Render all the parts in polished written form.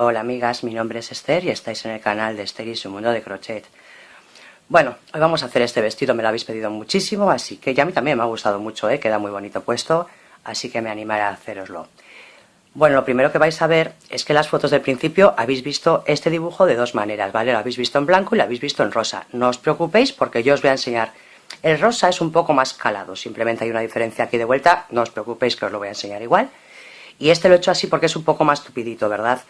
Hola amigas, mi nombre es Esther y estáis en el canal de Esther y su mundo de crochet. Bueno, hoy vamos a hacer este vestido, me lo habéis pedido muchísimo, así que ya a mí también me ha gustado mucho, queda muy bonito puesto, así que me animaré a haceroslo. Bueno, lo primero que vais a ver es que las fotos del principio habéis visto este dibujo de dos maneras, ¿vale? Lo habéis visto en blanco y lo habéis visto en rosa. No os preocupéis porque yo os voy a enseñar. El rosa es un poco más calado, simplemente hay una diferencia aquí de vuelta, no os preocupéis que os lo voy a enseñar igual. Y este lo he hecho así porque es un poco más tupidito, ¿verdad?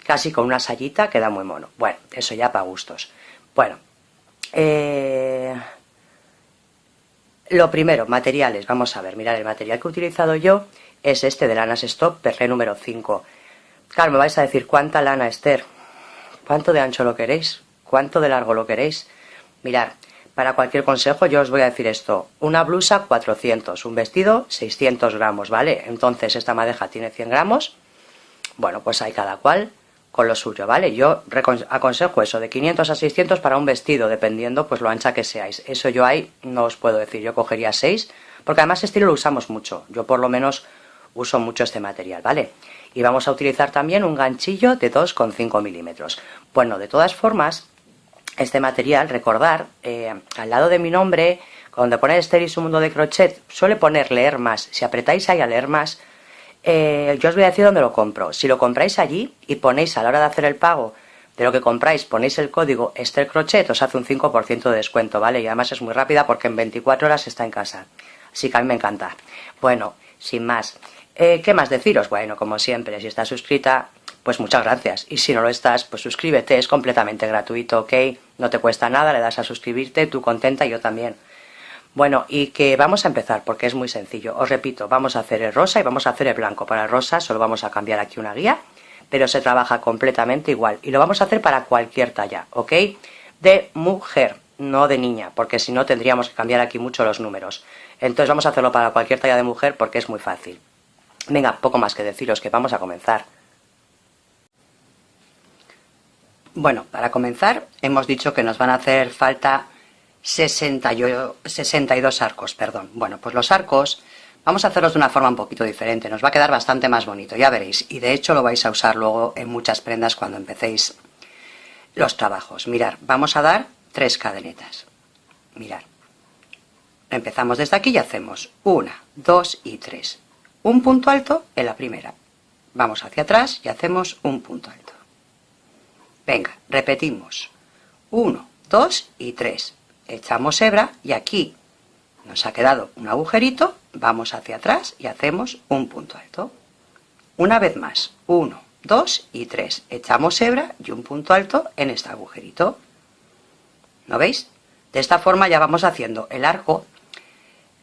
Casi con una sayita queda muy mono. Bueno, eso ya para gustos. Bueno, lo primero, materiales. Vamos a ver, mirad, el material que he utilizado yo es este de Lanas Stock, perlé número 5. Claro, me vais a decir, ¿cuánta lana, Esther? ¿Cuánto de ancho lo queréis? ¿Cuánto de largo lo queréis? Mirad, para cualquier consejo yo os voy a decir esto. Una blusa 400, un vestido 600 gramos, ¿vale? Entonces esta madeja tiene 100 gramos. Bueno, pues hay cada cual con lo suyo, ¿vale? Yo aconsejo eso, de 500 a 600 para un vestido, dependiendo pues lo ancha que seáis. Eso yo ahí no os puedo decir, yo cogería 6, porque además este estilo lo usamos mucho. Yo por lo menos uso mucho este material, ¿vale? Y vamos a utilizar también un ganchillo de 2,5 milímetros. Bueno, de todas formas, este material, recordar, al lado de mi nombre, donde pone Esther y su mundo de crochet, suele poner leer más. Si apretáis ahí a leer más, yo os voy a decir dónde lo compro. Si lo compráis allí y ponéis a la hora de hacer el pago de lo que compráis, ponéis el código Esther Crochet, os hace un 5% de descuento, ¿vale? Y además es muy rápida porque en 24 horas está en casa. Así que a mí me encanta. Bueno, sin más. ¿Qué más deciros? Bueno, como siempre, si estás suscrita, pues muchas gracias. Y si no lo estás, pues suscríbete, es completamente gratuito, ¿ok? No te cuesta nada, le das a suscribirte, tú contenta y yo también. Bueno, y que vamos a empezar porque es muy sencillo. Os repito, vamos a hacer el rosa y vamos a hacer el blanco. Para el rosa solo vamos a cambiar aquí una guía, pero se trabaja completamente igual. Y lo vamos a hacer para cualquier talla, ¿ok? De mujer, no de niña, porque si no tendríamos que cambiar aquí mucho los números. Entonces vamos a hacerlo para cualquier talla de mujer porque es muy fácil. Venga, poco más que deciros, que vamos a comenzar. Bueno, para comenzar hemos dicho que nos van a hacer falta 62 arcos, perdón. Bueno, pues los arcos vamos a hacerlos de una forma un poquito diferente, nos va a quedar bastante más bonito, ya veréis, y de hecho lo vais a usar luego en muchas prendas cuando empecéis los trabajos. Mirad, vamos a dar 3 cadenetas, mirad, empezamos desde aquí y hacemos 1, 2 y 3, un punto alto en la primera, vamos hacia atrás y hacemos un punto alto. Venga, repetimos, 1, 2 y 3. Echamos hebra y aquí nos ha quedado un agujerito, vamos hacia atrás y hacemos un punto alto. Una vez más, 1, 2 y 3. Echamos hebra y un punto alto en este agujerito. ¿No veis? De esta forma ya vamos haciendo el arco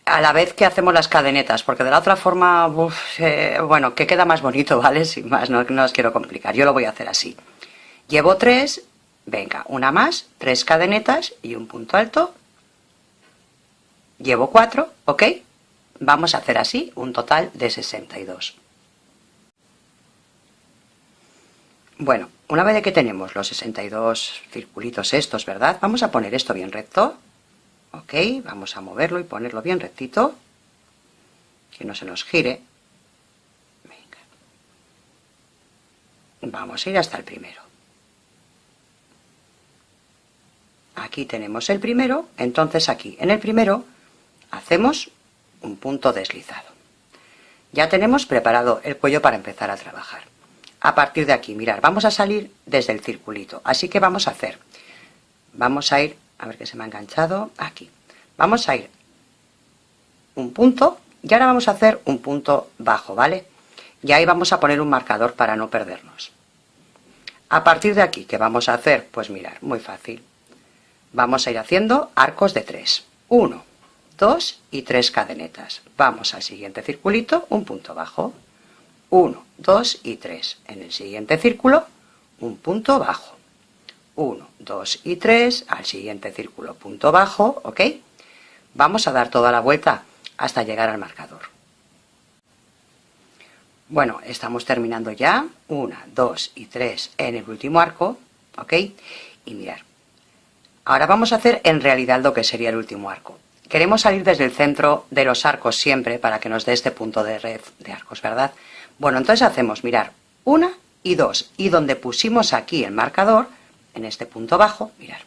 a la vez que hacemos las cadenetas, porque de la otra forma, bueno, que queda más bonito, ¿vale? Sin más, no os quiero complicar, yo lo voy a hacer así. Llevo 3, venga, una más, 3 cadenetas y un punto alto. Llevo 4, ¿ok? Vamos a hacer así un total de 62. Bueno, una vez que tenemos los 62 circulitos estos, ¿verdad? Vamos a poner esto bien recto. ¿Ok? Vamos a moverlo y ponerlo bien rectito. Que no se nos gire. Venga. Vamos a ir hasta el primero. Aquí tenemos el primero, entonces aquí en el primero hacemos un punto deslizado. Ya tenemos preparado el cuello para empezar a trabajar. A partir de aquí, mirad, vamos a salir desde el circulito, así que vamos a ir, a ver que se me ha enganchado, aquí. Vamos a ir un punto y ahora vamos a hacer un punto bajo, ¿vale? Y ahí vamos a poner un marcador para no perdernos. A partir de aquí, ¿qué vamos a hacer? Pues mirad, muy fácil. Vamos a ir haciendo arcos de 3. 1, 2 y 3 cadenetas. Vamos al siguiente circulito, un punto bajo. 1, 2 y 3. En el siguiente círculo, un punto bajo. 1, 2 y 3. Al siguiente círculo, punto bajo. ¿Ok? Vamos a dar toda la vuelta hasta llegar al marcador. Bueno, estamos terminando ya. 1, 2 y 3 en el último arco. ¿Ok? Y mirad. Ahora vamos a hacer en realidad lo que sería el último arco. Queremos salir desde el centro de los arcos siempre para que nos dé este punto de red de arcos, ¿verdad? Bueno, entonces hacemos, mirar, 1, y 2. Y donde pusimos aquí el marcador, en este punto bajo, mirad,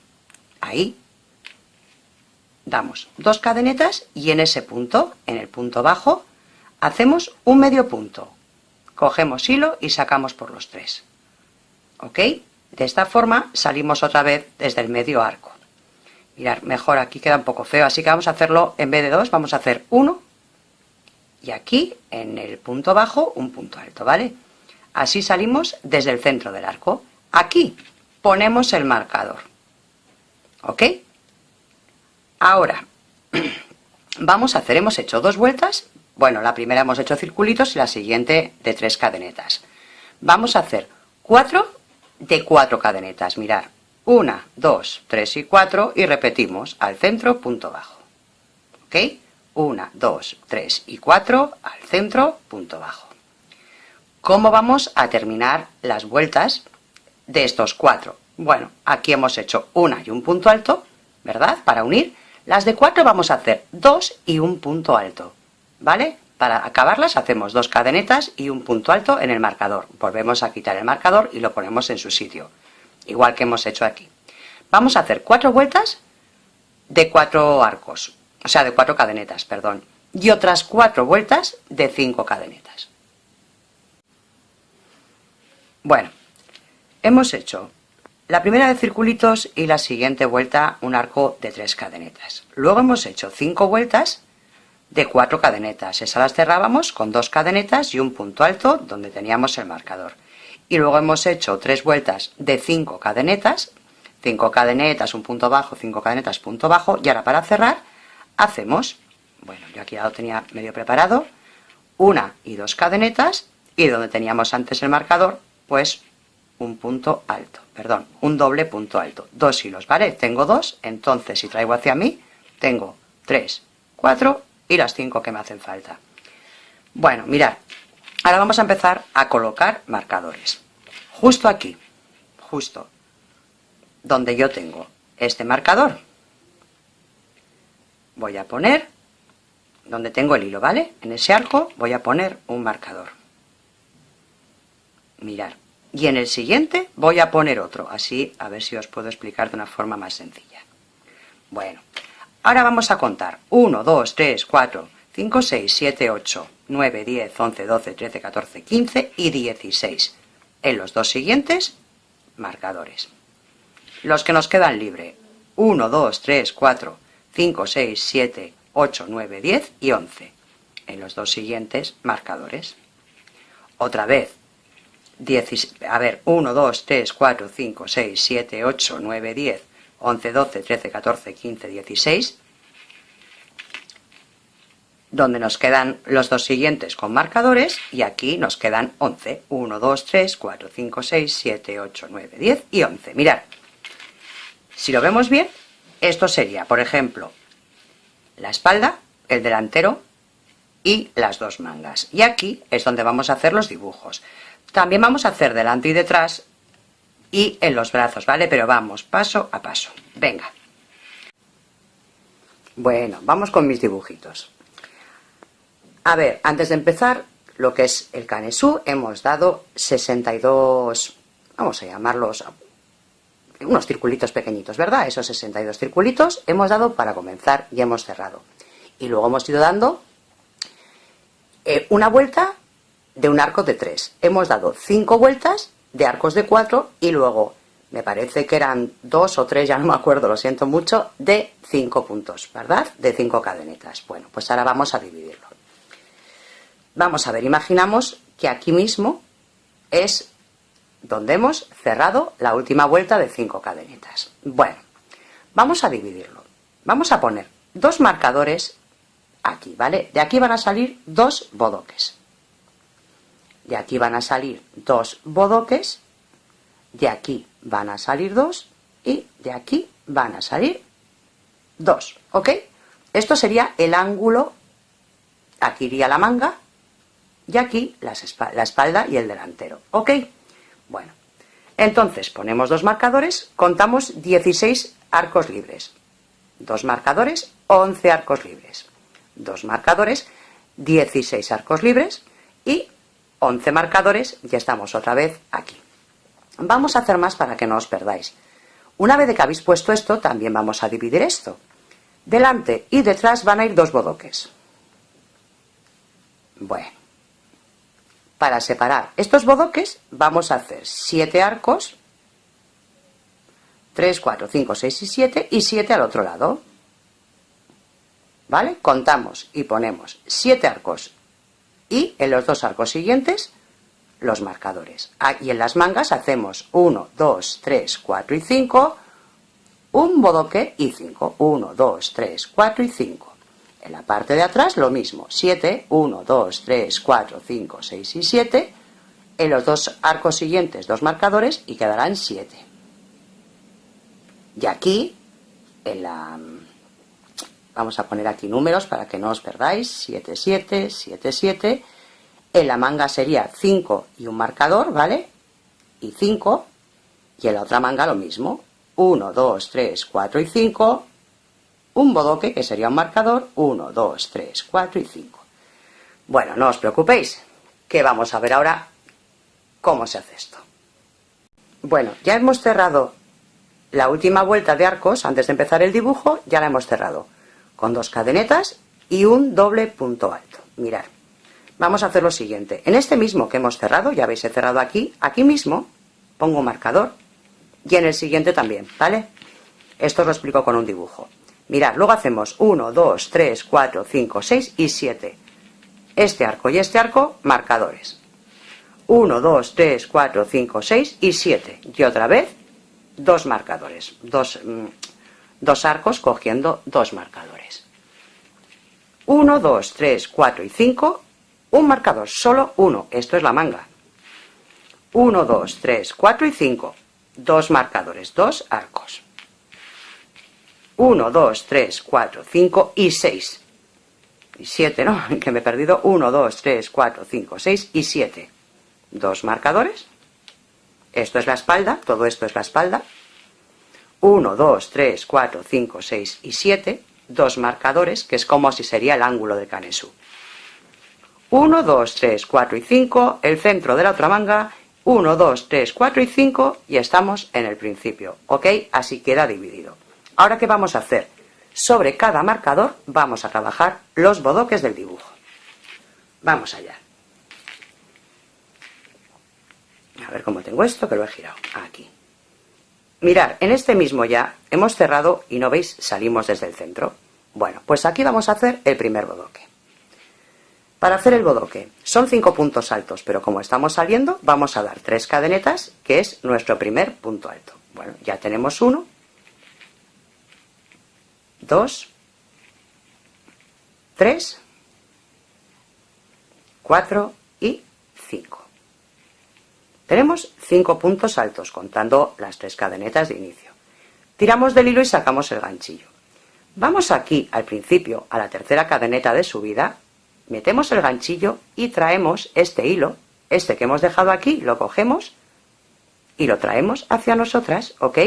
ahí, damos 2 cadenetas y en ese punto, en el punto bajo, hacemos un medio punto. Cogemos hilo y sacamos por los 3. ¿Ok? De esta forma salimos otra vez desde el medio arco. Mirad, mejor aquí queda un poco feo, así que vamos a hacerlo, en vez de 2, vamos a hacer 1 y aquí, en el punto bajo, un punto alto, ¿vale? Así salimos desde el centro del arco. Aquí ponemos el marcador. ¿Ok? Ahora, vamos a hacer, hemos hecho 2 vueltas, bueno, la primera hemos hecho circulitos y la siguiente de 3 cadenetas. Vamos a hacer 4 de 4 cadenetas, mirad, 1, 2, 3 y 4 y repetimos al centro, punto bajo. ¿Ok? 1, 2, 3 y 4 al centro, punto bajo. ¿Cómo vamos a terminar las vueltas de estos 4? Bueno, aquí hemos hecho una y un punto alto, ¿verdad? Para unir. Las de 4 vamos a hacer 2 y un punto alto, ¿vale? Para acabarlas hacemos 2 cadenetas y un punto alto en el marcador. Volvemos a quitar el marcador y lo ponemos en su sitio, igual que hemos hecho aquí. Vamos a hacer 4 vueltas de 4 arcos, o sea, de 4 cadenetas, perdón, y otras 4 vueltas de 5 cadenetas. Bueno, hemos hecho la primera de circulitos y la siguiente vuelta un arco de 3 cadenetas. Luego hemos hecho 5 vueltas de 4 cadenetas. Esas las cerrábamos con 2 cadenetas y un punto alto donde teníamos el marcador. Y luego hemos hecho 3 vueltas de 5 cadenetas, 5 cadenetas, un punto bajo, 5 cadenetas, punto bajo, y ahora para cerrar hacemos, bueno, yo aquí ya lo tenía medio preparado, 1 y 2 cadenetas y donde teníamos antes el marcador, pues un punto alto, perdón, un doble punto alto, 2 hilos, ¿vale? Tengo 2, entonces si traigo hacia mí, tengo 3, 4 y las 5 que me hacen falta. Bueno, mirad, ahora vamos a empezar a colocar marcadores. Justo aquí, justo donde yo tengo este marcador, voy a poner, donde tengo el hilo, ¿vale? En ese arco voy a poner un marcador. Mirad. Y en el siguiente voy a poner otro, así a ver si os puedo explicar de una forma más sencilla. Bueno, ahora vamos a contar 1, 2, 3, 4, 5, 6, 7, 8, 9, 10, 11, 12, 13, 14, 15 y 16. En los 2 siguientes, marcadores. Los que nos quedan libre, 1, 2, 3, 4, 5, 6, 7, 8, 9, 10 y 11. En los 2 siguientes, marcadores. Otra vez, 1, 2, 3, 4, 5, 6, 7, 8, 9, 10, 11, 12, 13, 14, 15, 16, donde nos quedan los 2 siguientes con marcadores, y aquí nos quedan 11, 1, 2, 3, 4, 5, 6, 7, 8, 9, 10 y 11. Mirad, si lo vemos bien, esto sería, por ejemplo, la espalda, el delantero y las 2 mangas. Y aquí es donde vamos a hacer los dibujos. También vamos a hacer delante y detrás y en los brazos, ¿vale? Pero vamos paso a paso. Venga. Bueno, vamos con mis dibujitos. A ver, antes de empezar, lo que es el canesú, hemos dado 62, vamos a llamarlos, unos circulitos pequeñitos, ¿verdad? Esos 62 circulitos hemos dado para comenzar y hemos cerrado. Y luego hemos ido dando una vuelta de un arco de 3. Hemos dado 5 vueltas de arcos de 4 y luego, me parece que eran 2 o 3, ya no me acuerdo, lo siento mucho, de 5 puntos, ¿verdad? De 5 cadenetas. Bueno, pues ahora vamos a dividirlo. Vamos a ver, imaginamos que aquí mismo es donde hemos cerrado la última vuelta de 5 cadenetas. Bueno, vamos a dividirlo. Vamos a poner 2 marcadores aquí, ¿vale? De aquí van a salir 2 bodoques. De aquí van a salir 2 bodoques, de aquí van a salir 2 y de aquí van a salir 2, ¿ok? Esto sería el ángulo, aquí iría la manga y aquí la espalda y el delantero, ¿ok? Bueno, entonces ponemos 2 marcadores, contamos 16 arcos libres, 2 marcadores, 11 arcos libres, 2 marcadores, 16 arcos libres y 11 marcadores y estamos otra vez aquí. Vamos a hacer más para que no os perdáis. Una vez que habéis puesto esto, también vamos a dividir esto. Delante y detrás van a ir 2 bodoques. Bueno, para separar estos bodoques vamos a hacer 7 arcos, 3, 4, 5, 6 y 7, y 7 al otro lado. ¿Vale? Contamos y ponemos 7 arcos y en los 2 arcos siguientes los marcadores. Y en las mangas hacemos 1, 2, 3, 4 y 5, un bodoque y 5. 1, 2, 3, 4 y 5. En la parte de atrás lo mismo, 7, 1, 2, 3, 4, 5, 6 y 7. En los 2 arcos siguientes 2 marcadores y quedarán 7. Y aquí, vamos a poner aquí números para que no os perdáis, 7, 7, 7, 7. En la manga sería 5 y un marcador, ¿vale? Y 5. Y en la otra manga lo mismo, 1, 2, 3, 4 y 5. Un bodoque, que sería un marcador, 1, 2, 3, 4 y 5. Bueno, no os preocupéis, que vamos a ver ahora cómo se hace esto. Bueno, ya hemos cerrado la última vuelta de arcos. Antes de empezar el dibujo, ya la hemos cerrado con 2 cadenetas y un doble punto alto. Mirad, vamos a hacer lo siguiente. En este mismo que hemos cerrado, ya veis, he cerrado aquí mismo, pongo un marcador, y en el siguiente también, ¿vale? Esto os lo explico con un dibujo. Mirad, luego hacemos 1, 2, 3, 4, 5, 6 y 7. Este arco y este arco, marcadores. 1, 2, 3, 4, 5, 6 y 7. Y otra vez, 2 marcadores. 2 arcos cogiendo 2 marcadores. 1, 2, 3, 4 y 5. Un marcador, solo uno. Esto es la manga. 1, 2, 3, 4 y 5. 2 marcadores, 2 arcos. 1, 2, 3, 4, 5 y 6. Y 7, ¿no? Que me he perdido. 1, 2, 3, 4, 5, 6 y 7. 2 marcadores. Esto es la espalda, todo esto es la espalda. 1, 2, 3, 4, 5, 6 y 7. 2 marcadores, que es como si sería el ángulo de Kanesu. 1, 2, 3, 4 y 5. El centro de la otra manga. 1, 2, 3, 4 y 5. Y estamos en el principio. ¿Ok? Así queda dividido. Ahora, ¿qué vamos a hacer? Sobre cada marcador vamos a trabajar los bodoques del dibujo. Vamos allá. A ver cómo tengo esto, que lo he girado. Aquí. Mirad, en este mismo ya hemos cerrado y no veis, salimos desde el centro. Bueno, pues aquí vamos a hacer el primer bodoque. Para hacer el bodoque son 5 puntos altos, pero como estamos saliendo vamos a dar 3 cadenetas, que es nuestro primer punto alto. Bueno, ya tenemos 1, 2, 3, 4 y 5. Tenemos 5 puntos altos, contando las 3 cadenetas de inicio. Tiramos del hilo y sacamos el ganchillo. Vamos aquí al principio, a la tercera cadeneta de subida, metemos el ganchillo y traemos este hilo, este que hemos dejado aquí, lo cogemos y lo traemos hacia nosotras, ¿ok?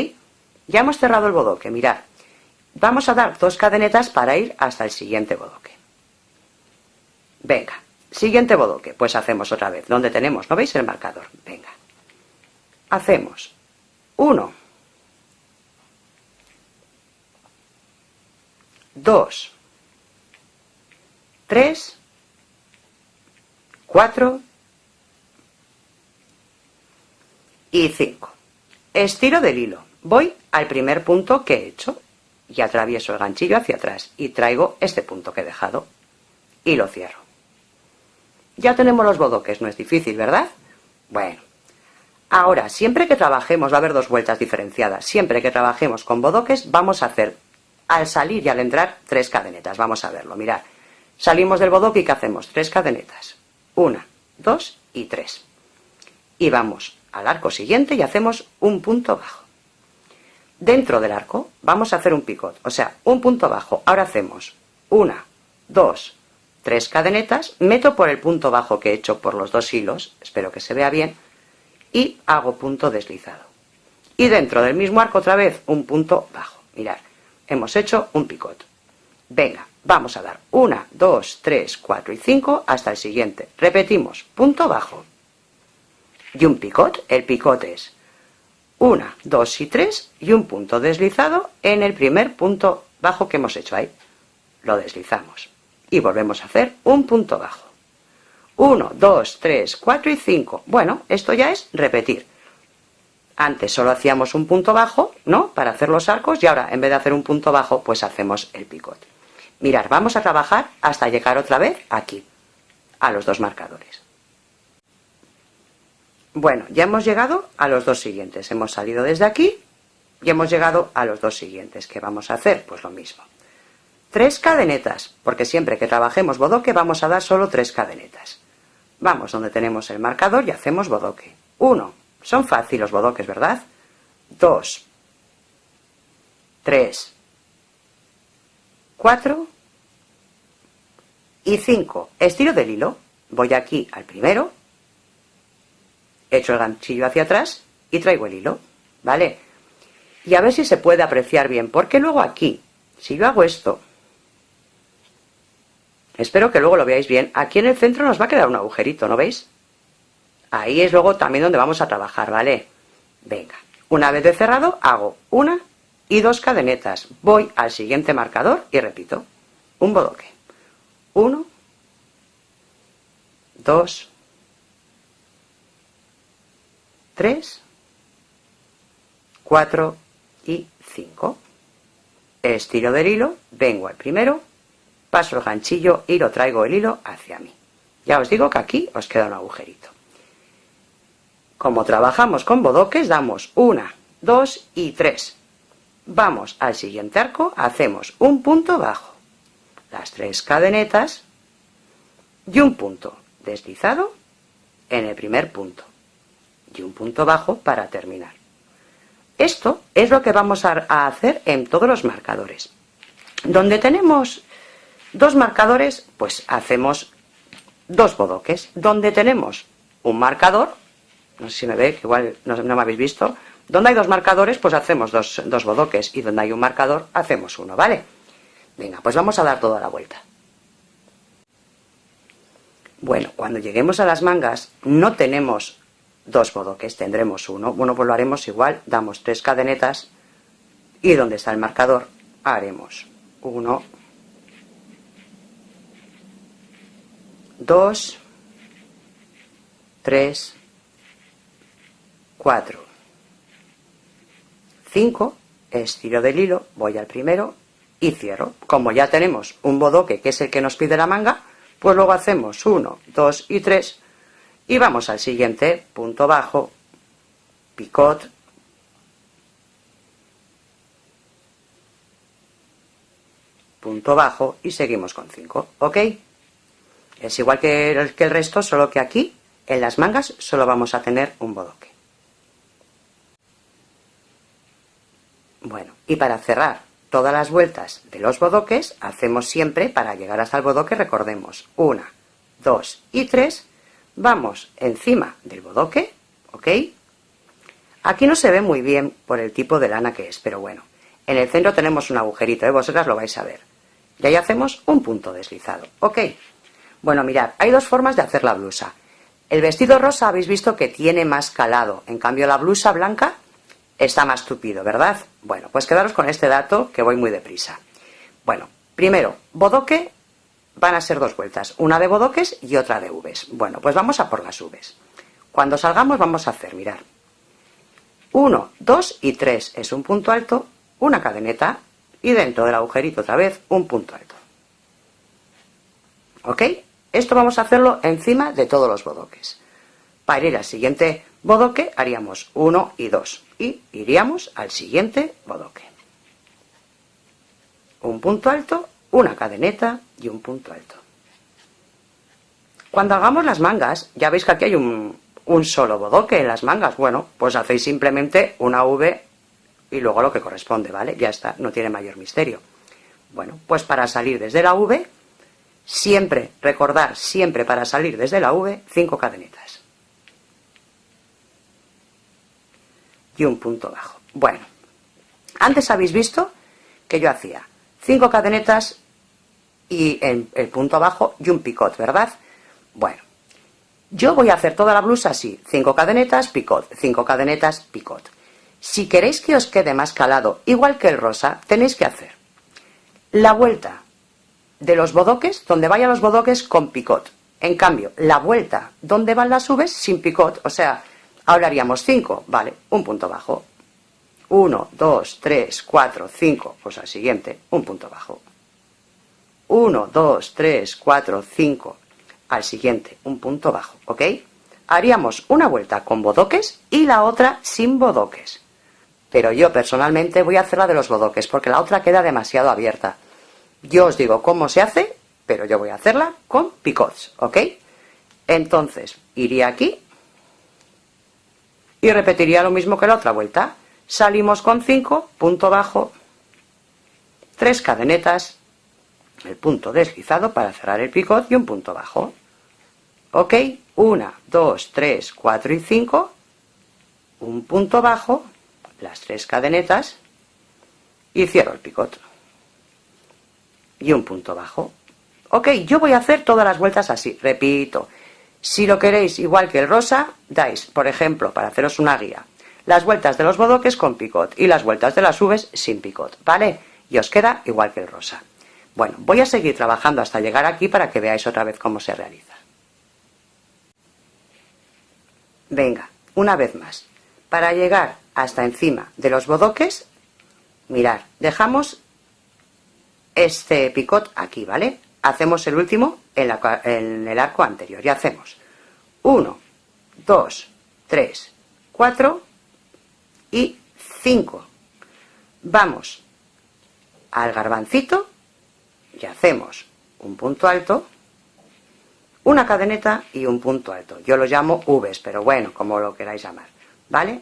Ya hemos cerrado el bodoque, mirad. Vamos a dar 2 cadenetas para ir hasta el siguiente bodoque. Venga, siguiente bodoque, pues hacemos otra vez. ¿Dónde tenemos? ¿No veis el marcador? Venga. Hacemos 1, 2, 3, 4 y 5. Estiro del hilo. Voy al primer punto que he hecho y atravieso el ganchillo hacia atrás y traigo este punto que he dejado y lo cierro. Ya tenemos los bodoques, no es difícil, ¿verdad? Bueno, ahora, siempre que trabajemos, va a haber 2 vueltas diferenciadas. Siempre que trabajemos con bodoques, vamos a hacer, al salir y al entrar, 3 cadenetas. Vamos a verlo, mirad. Salimos del bodoque y ¿qué hacemos? 3 cadenetas. 1, 2 y 3. Y vamos al arco siguiente y hacemos un punto bajo. Dentro del arco vamos a hacer un picot, o sea, un punto bajo. Ahora hacemos 1, 2, 3 cadenetas, meto por el punto bajo que he hecho por los 2 hilos, espero que se vea bien, y hago punto deslizado. Y dentro del mismo arco otra vez un punto bajo. Mirad, hemos hecho un picot. Venga, Vamos a dar 1, 2, 3, 4 y 5 hasta el siguiente. Repetimos, punto bajo. Y un picot. El picot es 1, 2 y 3 y un punto deslizado en el primer punto bajo que hemos hecho ahí. Lo deslizamos. Y volvemos a hacer un punto bajo. 1, 2, 3, 4 y 5. Bueno, esto ya es repetir. Antes solo hacíamos un punto bajo, ¿no?, para hacer los arcos, y ahora en vez de hacer un punto bajo, pues hacemos el picot. Mirad, vamos a trabajar hasta llegar otra vez aquí, a los dos marcadores. Bueno, ya hemos llegado a los dos siguientes. Hemos salido desde aquí y hemos llegado a los dos siguientes. ¿Qué vamos a hacer? Pues lo mismo. 3 cadenetas, porque siempre que trabajemos bodoque vamos a dar solo 3 cadenetas. Vamos donde tenemos el marcador y hacemos bodoque. 1. Son fáciles los bodoques, ¿verdad? 2. 3. 4. Y 5. Estiro del hilo. Voy aquí al primero. Echo el ganchillo hacia atrás y traigo el hilo. ¿Vale? Y a ver si se puede apreciar bien. Porque luego aquí, si yo hago esto, espero que luego lo veáis bien, aquí en el centro nos va a quedar un agujerito, ¿no veis? Ahí es luego también donde vamos a trabajar, ¿vale? Venga, una vez de cerrado hago 1 y 2 cadenetas. Voy al siguiente marcador y repito un bodoque. 1, 2, 3, 4 y 5. Estiro del hilo, vengo al primero, paso el ganchillo y lo traigo el hilo hacia mí. Ya os digo que aquí os queda un agujerito. Como trabajamos con bodoques, damos 1, 2 y 3. Vamos al siguiente arco, hacemos un punto bajo, las 3 cadenetas y un punto deslizado en el primer punto y un punto bajo para terminar. Esto es lo que vamos a hacer en todos los marcadores. Donde tenemos 2 marcadores, pues hacemos 2 bodoques. Donde tenemos un marcador, no sé si me ve, que igual no me habéis visto, donde hay 2 marcadores, pues hacemos dos bodoques, y donde hay un marcador, hacemos uno, ¿vale? Venga, pues vamos a dar toda la vuelta. Bueno, cuando lleguemos a las mangas, no tenemos 2 bodoques, tendremos uno. Bueno, pues lo haremos igual, damos 3 cadenetas, y donde está el marcador, haremos 1, 2, 3, 4, 5, estiro del hilo, voy al primero y cierro. Como ya tenemos un bodoque que es el que nos pide la manga, pues luego hacemos 1, 2 y 3 y vamos al siguiente, punto bajo, picot, punto bajo y seguimos con 5, ¿ok? Es igual que el resto, solo que aquí, en las mangas, solo vamos a tener un bodoque. Bueno, y para cerrar todas las vueltas de los bodoques, hacemos siempre, para llegar hasta el bodoque, recordemos, 1, 2 y 3, vamos encima del bodoque, ¿ok? Aquí no se ve muy bien por el tipo de lana que es, pero bueno, en el centro tenemos un agujerito, vosotras lo vais a ver. Y ahí hacemos un punto deslizado, ¿ok? Bueno, mirad, hay 2 formas de hacer la blusa. El vestido rosa habéis visto que tiene más calado, en cambio la blusa blanca está más tupido, ¿verdad? Bueno, pues quedaros con este dato que voy muy deprisa. Bueno, primero, bodoque, van a ser 2 vueltas, una de bodoques y otra de Vs. Bueno, pues vamos a por las Vs. Cuando salgamos vamos a hacer, mirad, 1, 2 y 3 es un punto alto, una cadeneta y dentro del agujerito otra vez un punto alto. ¿Ok? Esto vamos a hacerlo encima de todos los bodoques. Para ir al siguiente bodoque haríamos 1 y 2 y iríamos al siguiente bodoque. Un punto alto, una cadeneta y un punto alto. Cuando hagamos las mangas, ya veis que aquí hay un solo bodoque en las mangas. Bueno, pues hacéis simplemente una V y luego lo que corresponde, ¿vale? Ya está, no tiene mayor misterio. Bueno, pues para salir desde la V, siempre, recordar, siempre para salir desde la V, 5 cadenetas. Y un punto bajo. Bueno, antes habéis visto que yo hacía 5 cadenetas y el punto abajo y un picot, ¿verdad? Bueno, yo voy a hacer toda la blusa así, 5 cadenetas, picot, 5 cadenetas, picot. Si queréis que os quede más calado, igual que el rosa, tenéis que hacer la vuelta de los bodoques, donde vayan los bodoques con picot. En cambio, la vuelta donde van las V's sin picot, o sea, ahora haríamos 5, vale, un punto bajo. 1, 2, 3, 4, 5, pues al siguiente, un punto bajo. 1, 2, 3, 4, 5, al siguiente, un punto bajo, ¿ok? Haríamos una vuelta con bodoques y la otra sin bodoques. Pero yo personalmente voy a hacer la de los bodoques, porque la otra queda demasiado abierta. Yo os digo cómo se hace, pero yo voy a hacerla con picots, ¿ok? Entonces, iría aquí y repetiría lo mismo que la otra vuelta. Salimos con 5, punto bajo, 3 cadenetas, el punto deslizado para cerrar el picot y un punto bajo. ¿Ok? 1, 2, 3, 4 y 5, un punto bajo, las 3 cadenetas y cierro el picot. Y un punto bajo. Ok, yo voy a hacer todas las vueltas así, repito. Si lo queréis igual que el rosa, dais, por ejemplo, para haceros una guía, las vueltas de los bodoques con picot y las vueltas de las V's sin picot, ¿vale? Y os queda igual que el rosa. Bueno, voy a seguir trabajando hasta llegar aquí para que veáis otra vez cómo se realiza. Venga, una vez más. Para llegar hasta encima de los bodoques, mirad, dejamos este picot aquí, ¿vale? Hacemos el último en el arco anterior y hacemos 1, 2, 3, 4 y 5. Vamos al garbancito y hacemos un punto alto, una cadeneta y un punto alto. Yo lo llamo V's, pero bueno, como lo queráis llamar, ¿vale?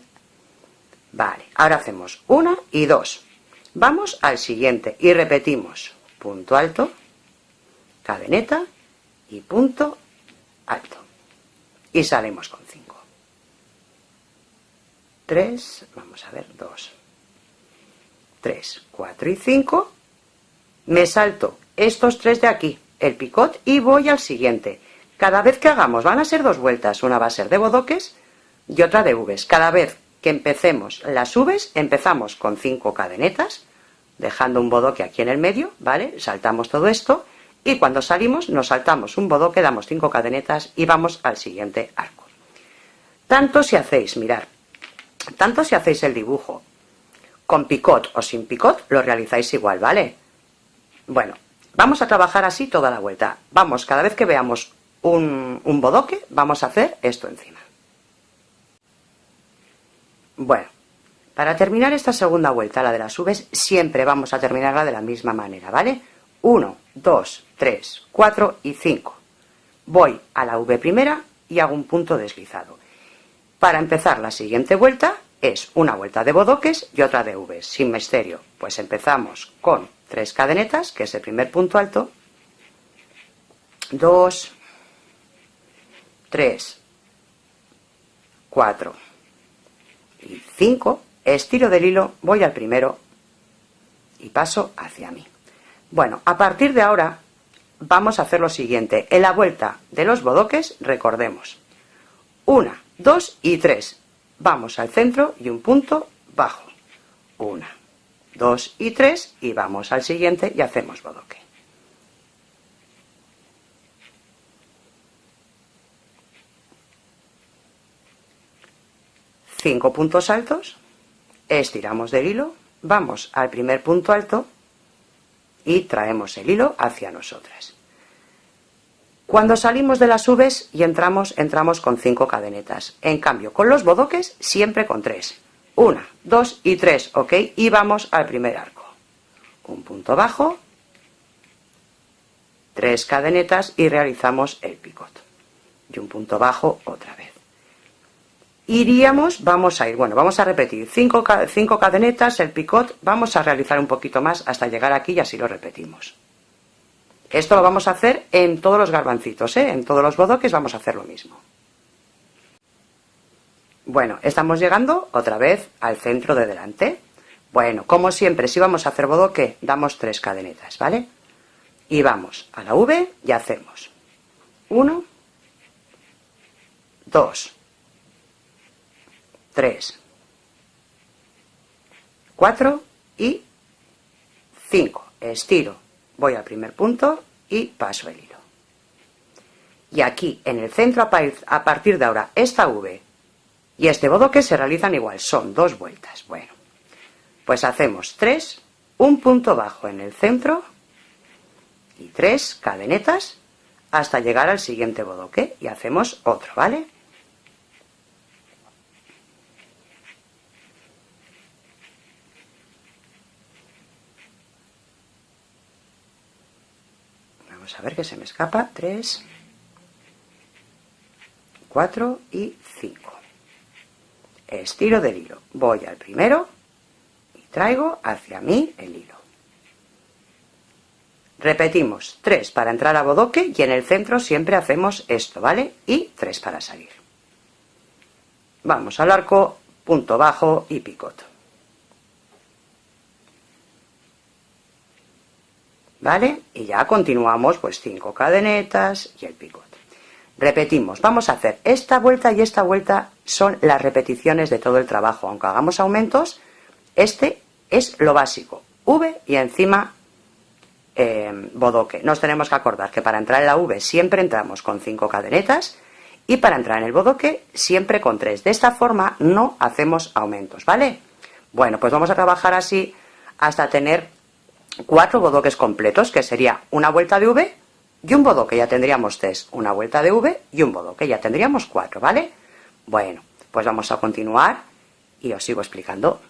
Vale, ahora hacemos 1 y 2. Vamos al siguiente y repetimos punto alto, cadeneta y punto alto. Y salimos con 5. 3, vamos a ver, 2, 3, 4 y 5. Me salto estos 3 de aquí, el picot, y voy al siguiente. Cada vez que hagamos, van a ser 2 vueltas, una va a ser de bodoques y otra de V's. Cada vez que empecemos las V's, empezamos con 5 cadenetas, dejando un bodoque aquí en el medio, ¿vale? Saltamos todo esto, y cuando salimos, nos saltamos un bodoque, damos 5 cadenetas y vamos al siguiente arco. Tanto si hacéis, mirad, tanto si hacéis el dibujo con picot o sin picot, lo realizáis igual, ¿vale? Bueno, vamos a trabajar así toda la vuelta. Vamos, cada vez que veamos un bodoque, vamos a hacer esto encima. Bueno, para terminar esta segunda vuelta, la de las V's, siempre vamos a terminarla de la misma manera, ¿vale? 1, 2, 3, 4 y 5. Voy a la V primera y hago un punto deslizado. Para empezar la siguiente vuelta es una vuelta de bodoques y otra de V's, sin misterio. Pues empezamos con 3 cadenetas, que es el primer punto alto, 2, 3, 4 y 5, estiro del hilo, voy al primero y paso hacia mí. Bueno, a partir de ahora vamos a hacer lo siguiente. En la vuelta de los bodoques, recordemos, 1, 2 y 3. Vamos al centro y un punto bajo. 1, 2 y 3 y vamos al siguiente y hacemos bodoque. Cinco puntos altos, estiramos del hilo, vamos al primer punto alto y traemos el hilo hacia nosotras. Cuando salimos de las V's y entramos con 5 cadenetas. En cambio, con los bodoques siempre con 3. 1, 2 y 3, ¿ok? Y vamos al primer arco. Un punto bajo, 3 cadenetas y realizamos el picot. Y un punto bajo otra vez. Iríamos, vamos a repetir 5 cadenetas, el picot, vamos a realizar un poquito más hasta llegar aquí y así lo repetimos. Esto lo vamos a hacer en todos los garbancitos, ¿eh? En todos los bodoques vamos a hacer lo mismo. Bueno, estamos llegando otra vez al centro de delante. Bueno, como siempre, si vamos a hacer bodoque, damos 3 cadenetas, ¿vale? y vamos a la V y hacemos 1, 2, 3, 4 y 5. Estiro, voy al primer punto y paso el hilo. Y aquí en el centro, a partir de ahora, esta V y este bodoque se realizan igual, son 2 vueltas. Bueno, pues hacemos 3, un punto bajo en el centro y 3 cadenetas hasta llegar al siguiente bodoque y hacemos otro, ¿vale? Vamos a ver que se me escapa. 3, 4 y 5. Estiro del hilo, voy al primero y traigo hacia mí el hilo. Repetimos 3 para entrar a bodoque y en el centro siempre hacemos esto, ¿vale? Y 3 para salir. Vamos al arco, punto bajo y picoto. ¿Vale? Y ya continuamos pues 5 cadenetas y el picote. Repetimos, vamos a hacer esta vuelta y esta vuelta, son las repeticiones de todo el trabajo. Aunque hagamos aumentos, este es lo básico. V y encima bodoque. Nos tenemos que acordar que para entrar en la V siempre entramos con 5 cadenetas y para entrar en el bodoque siempre con 3. De esta forma no hacemos aumentos, ¿vale? Bueno, pues vamos a trabajar así hasta tener 4 bodoques completos, que sería una vuelta de V y un bodoque, ya tendríamos 3, una vuelta de V y un bodoque, ya tendríamos 4, ¿vale? Bueno, pues vamos a continuar y os sigo explicando.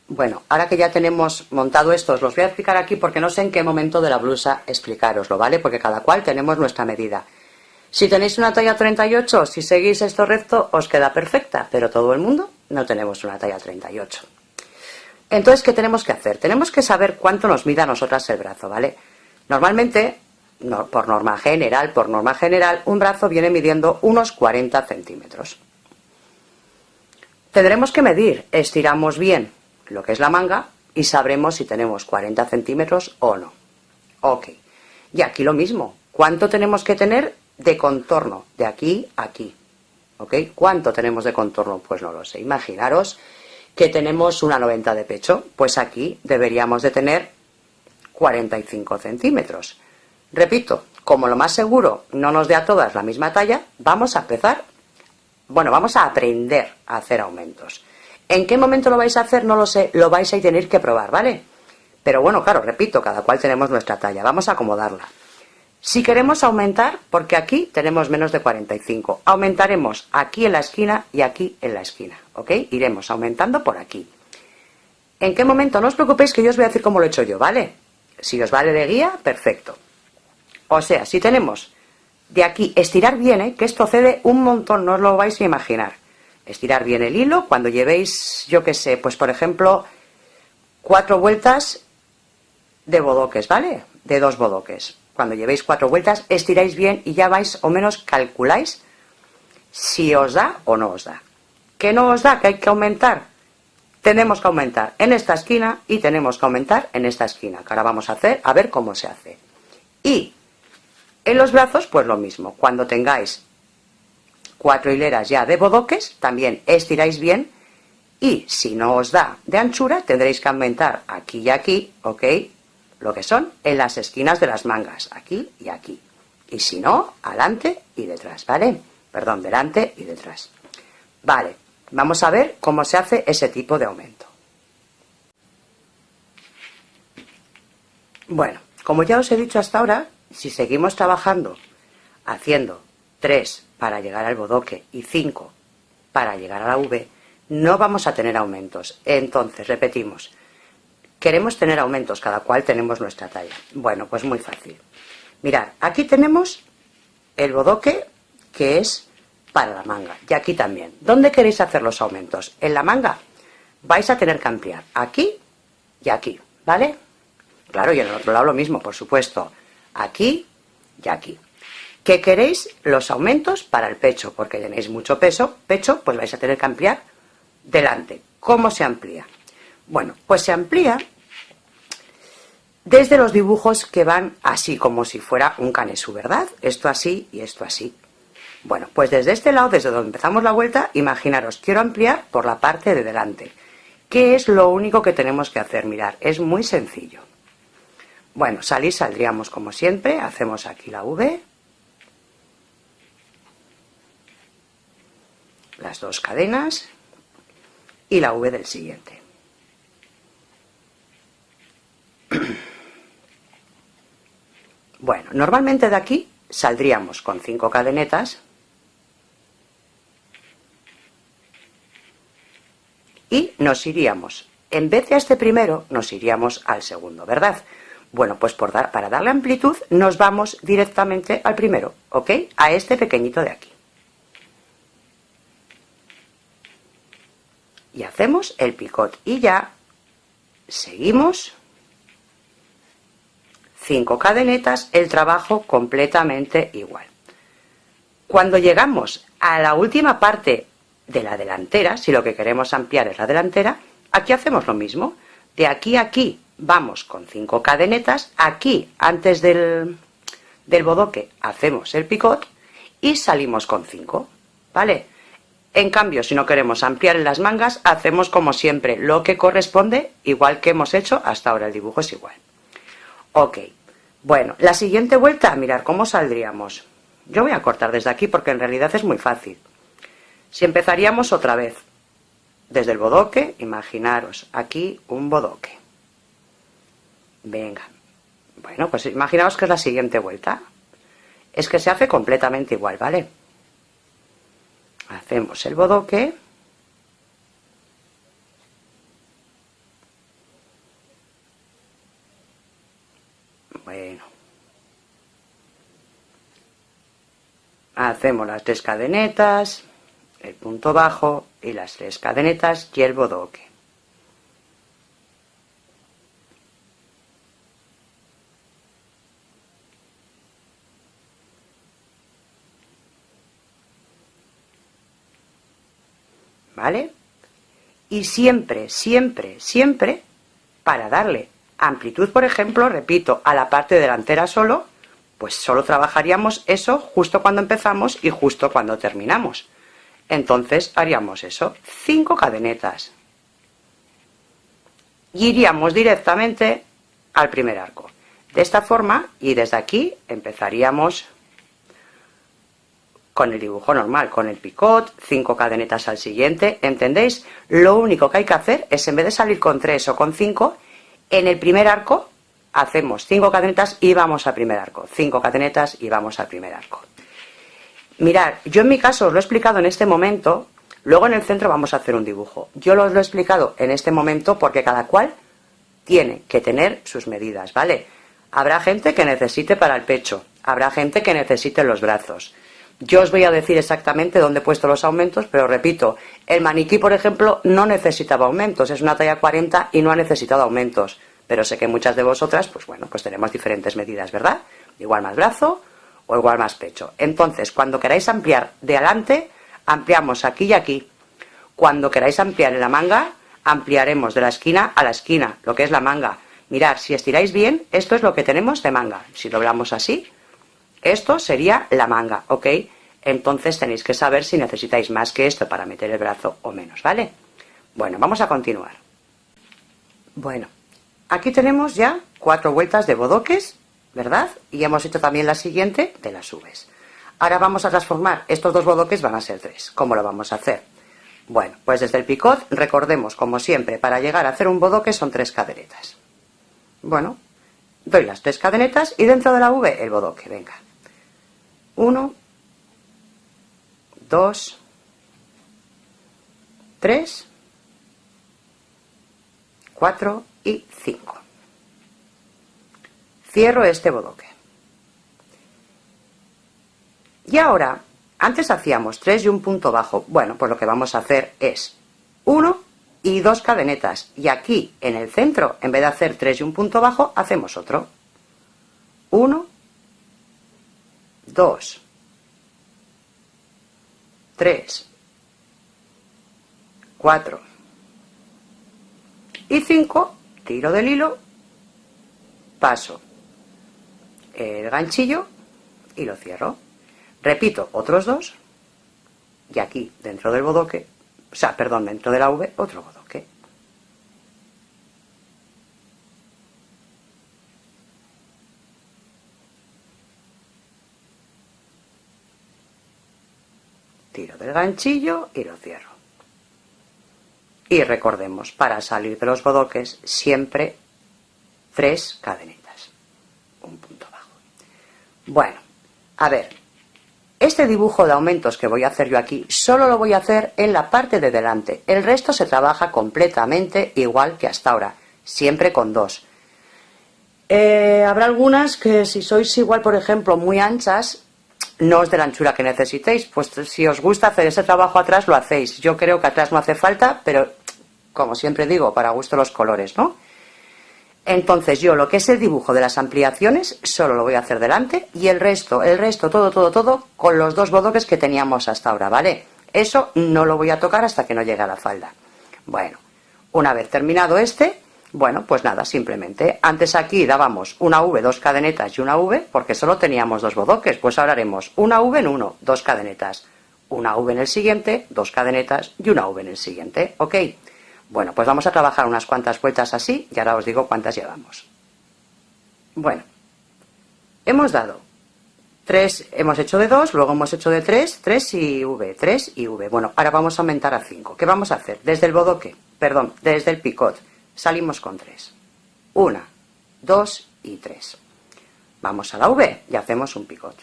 Bueno, ahora que ya tenemos montado esto, os los voy a explicar aquí porque no sé en qué momento de la blusa explicároslo, ¿vale? Porque cada cual tenemos nuestra medida. Si tenéis una talla 38, si seguís esto recto, os queda perfecta, pero todo el mundo no tenemos una talla 38. Entonces, ¿qué tenemos que hacer? Tenemos que saber cuánto nos mida a nosotras el brazo, ¿vale? Normalmente, por norma general, un brazo viene midiendo unos 40 centímetros. Tendremos que medir, estiramos bien lo que es la manga y sabremos si tenemos 40 centímetros o no. Ok. Y aquí lo mismo. ¿Cuánto tenemos que tener de contorno? De aquí a aquí. ¿Ok? ¿Cuánto tenemos de contorno? Pues no lo sé. Imaginaros que tenemos una 90 de pecho, pues aquí deberíamos de tener 45 centímetros. Repito, como lo más seguro no nos dé a todas la misma talla, vamos a empezar, vamos a aprender a hacer aumentos. ¿En qué momento lo vais a hacer? No lo sé, lo vais a tener que probar, ¿vale? Pero bueno, claro, repito, cada cual tenemos nuestra talla, vamos a acomodarla. Si queremos aumentar, porque aquí tenemos menos de 45, aumentaremos aquí en la esquina y aquí en la esquina, ¿ok? Iremos aumentando por aquí. ¿En qué momento? No os preocupéis que yo os voy a decir cómo lo he hecho yo, ¿vale? Si os vale de guía, perfecto. O sea, si tenemos de aquí, estirar bien, que esto cede un montón, no os lo vais a imaginar. Estirar bien el hilo, cuando llevéis, yo qué sé, pues por ejemplo, 4 vueltas de bodoques, ¿vale? De 2 bodoques. Cuando llevéis 4 vueltas, estiráis bien y ya vais o menos calculáis si os da o no os da. ¿Qué no os da? ¿Que hay que aumentar? Tenemos que aumentar en esta esquina y tenemos que aumentar en esta esquina, que ahora vamos a hacer, a ver cómo se hace. Y en los brazos, pues lo mismo. Cuando tengáis 4 hileras ya de bodoques, también estiráis bien y si no os da de anchura, tendréis que aumentar aquí y aquí, ¿ok? Lo que son en las esquinas de las mangas, aquí y aquí. Y si no, adelante y detrás, ¿vale? Perdón, delante y detrás. Vale, vamos a ver cómo se hace ese tipo de aumento. Bueno, como ya os he dicho hasta ahora, si seguimos trabajando haciendo 3 para llegar al bodoque y 5 para llegar a la V, no vamos a tener aumentos. Entonces, repetimos. Queremos tener aumentos, cada cual tenemos nuestra talla. Bueno, pues muy fácil. Mirad, aquí tenemos el bodoque que es para la manga. Y aquí también. ¿Dónde queréis hacer los aumentos? En la manga vais a tener que ampliar aquí y aquí, ¿vale? Claro, y en el otro lado lo mismo, por supuesto. Aquí y aquí. ¿Qué queréis? Los aumentos para el pecho, porque tenéis mucho pecho, pues vais a tener que ampliar delante. ¿Cómo se amplía? Bueno, pues se amplía desde los dibujos que van así, como si fuera un canesú, ¿verdad? Esto así y esto así. Bueno, pues desde este lado, desde donde empezamos la vuelta, imaginaros, quiero ampliar por la parte de delante. ¿Qué es lo único que tenemos que hacer? Mirar, es muy sencillo. Bueno, saldríamos como siempre, hacemos aquí la V, las dos cadenas y la V del siguiente. Bueno, normalmente de aquí saldríamos con 5 cadenetas y nos iríamos, en vez de a este primero, nos iríamos al segundo, ¿verdad? Bueno, pues para darle amplitud nos vamos directamente al primero, ¿ok? A este pequeñito de aquí. Y hacemos el picot y ya seguimos 5 cadenetas, el trabajo completamente igual. Cuando llegamos a la última parte de la delantera, si lo que queremos ampliar es la delantera, aquí hacemos lo mismo. De aquí a aquí vamos con 5 cadenetas, aquí antes del bodoque hacemos el picot y salimos con 5, ¿vale? En cambio, si no queremos ampliar en las mangas, hacemos como siempre lo que corresponde, igual que hemos hecho hasta ahora, el dibujo es igual. Ok, bueno, la siguiente vuelta, mirad cómo saldríamos. Yo voy a cortar desde aquí porque en realidad es muy fácil. Si empezaríamos otra vez desde el bodoque, imaginaros aquí un bodoque. Venga, bueno, pues imaginaos que es la siguiente vuelta. Es que se hace completamente igual, ¿vale? Hacemos el bodoque. Bueno. Hacemos las 3 cadenetas, el punto bajo y las 3 cadenetas y el bodoque. ¿Vale? Y siempre, siempre, siempre, para darle amplitud, por ejemplo, repito, a la parte delantera solo, pues solo trabajaríamos eso justo cuando empezamos y justo cuando terminamos. Entonces haríamos eso, 5 cadenetas. Y iríamos directamente al primer arco. De esta forma, y desde aquí empezaríamos con el dibujo normal, con el picot, 5 cadenetas al siguiente, ¿entendéis? Lo único que hay que hacer es, en vez de salir con 3 o con 5, en el primer arco hacemos 5 cadenetas y vamos al primer arco, 5 cadenetas y vamos al primer arco. Mirad, yo en mi caso os lo he explicado en este momento, luego en el centro vamos a hacer un dibujo. Yo os lo he explicado en este momento porque cada cual tiene que tener sus medidas, ¿vale? Habrá gente que necesite para el pecho, habrá gente que necesite los brazos. Yo os voy a decir exactamente dónde he puesto los aumentos, pero repito, el maniquí, por ejemplo, no necesitaba aumentos, es una talla 40 y no ha necesitado aumentos, pero sé que muchas de vosotras, pues bueno, pues tenemos diferentes medidas, ¿verdad? Igual más brazo o igual más pecho. Entonces, cuando queráis ampliar de adelante, ampliamos aquí y aquí. Cuando queráis ampliar en la manga, ampliaremos de la esquina a la esquina, lo que es la manga. Mirad, si estiráis bien, esto es lo que tenemos de manga. Si doblamos así, esto sería la manga, ¿ok? Entonces tenéis que saber si necesitáis más que esto para meter el brazo o menos, ¿vale? Bueno, vamos a continuar. Bueno, aquí tenemos ya 4 vueltas de bodoques, ¿verdad? Y hemos hecho también la siguiente de las V's. Ahora vamos a transformar, estos 2 bodoques van a ser 3. ¿Cómo lo vamos a hacer? Bueno, pues desde el picot, recordemos, como siempre, para llegar a hacer un bodoque son 3 cadenetas. Bueno, doy las 3 cadenetas y dentro de la V el bodoque, venga. 1, 2, 3, 4 y 5. Cierro este bodoque. Y ahora, antes hacíamos 3 y un punto bajo. Bueno, pues lo que vamos a hacer es 1 y 2 cadenetas. Y aquí, en el centro, en vez de hacer 3 y un punto bajo, hacemos otro. 1, 2, 3, 4 y 5, tiro del hilo paso el ganchillo y lo cierro. Repito otros dos y aquí dentro del bodoque, o sea, perdón, dentro de la V otro bodoque. Tiro del ganchillo y lo cierro. Y recordemos, para salir de los bodoques siempre 3 cadenitas, un punto bajo. Bueno, a ver, este dibujo de aumentos que voy a hacer yo aquí solo lo voy a hacer en la parte de delante. El resto se trabaja completamente igual que hasta ahora, siempre con 2. Habrá algunas que si sois igual, por ejemplo, muy anchas, no es de la anchura que necesitéis, pues si os gusta hacer ese trabajo atrás lo hacéis. Yo creo que atrás no hace falta, pero como siempre digo, para gusto los colores, ¿no? Entonces yo lo que es el dibujo de las ampliaciones solo lo voy a hacer delante y el resto, todo con los 2 bodoques que teníamos hasta ahora, ¿vale? Eso no lo voy a tocar hasta que no llegue a la falda. Bueno, una vez terminado bueno, pues nada, simplemente, antes aquí dábamos una V, 2 cadenetas y una V, porque solo teníamos 2 bodoques, pues ahora haremos una V en uno, 2 cadenetas, una V en el siguiente, 2 cadenetas y una V en el siguiente, ¿ok? Bueno, pues vamos a trabajar unas cuantas vueltas así y ahora os digo cuántas llevamos. Bueno, hemos dado 3, hemos hecho de 2, luego hemos hecho de 3, 3 y V, 3 y V. Bueno, ahora vamos a aumentar a 5. ¿Qué vamos a hacer? Desde el bodoque, perdón, desde el picot, salimos con 3. 1, 2 y 3. Vamos a la V y hacemos un picot.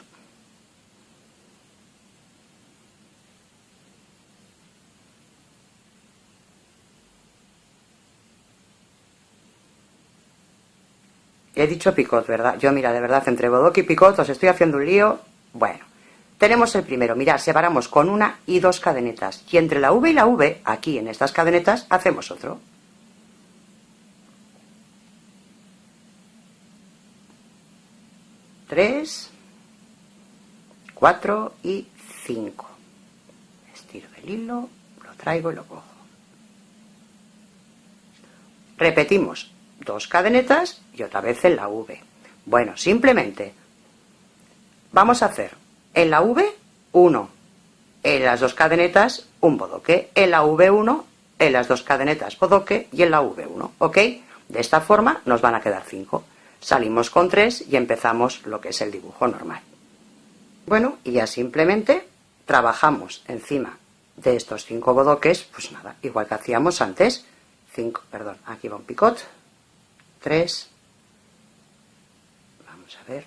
He dicho picot, ¿verdad? Yo, mira, de verdad, entre bodoque y picot os estoy haciendo un lío. Bueno, tenemos el primero. Mirad, separamos con 1 y 2 cadenetas. Y entre la V y la V, aquí en estas cadenetas, hacemos otro. Tres, 4 y 5. Estiro el hilo, lo traigo y lo cojo. Repetimos 2 cadenetas y otra vez en la V. Bueno, simplemente vamos a hacer en la V 1, en las 2 cadenetas un bodoque, en la V1, en las 2 cadenetas bodoque y en la V1, ¿ok? De esta forma nos van a quedar 5. Salimos con 3 y empezamos lo que es el dibujo normal. Bueno, y ya simplemente trabajamos encima de estos 5 bodoques, pues nada, igual que hacíamos antes. 5, perdón, aquí va un picot. 3, vamos a ver,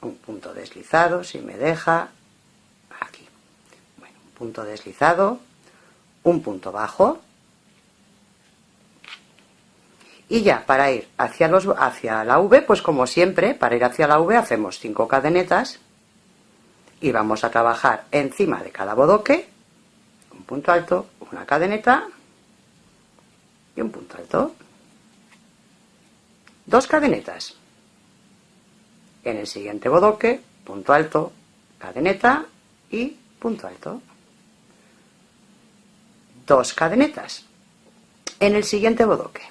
un punto deslizado, si me deja, aquí, bueno, un punto deslizado, un punto bajo, y ya para ir hacia la V, pues como siempre, para ir hacia la V hacemos 5 cadenetas y vamos a trabajar encima de cada bodoque, un punto alto, una cadeneta y un punto alto. 2 cadenetas. En el siguiente bodoque, punto alto, cadeneta y punto alto. 2 cadenetas. En el siguiente bodoque,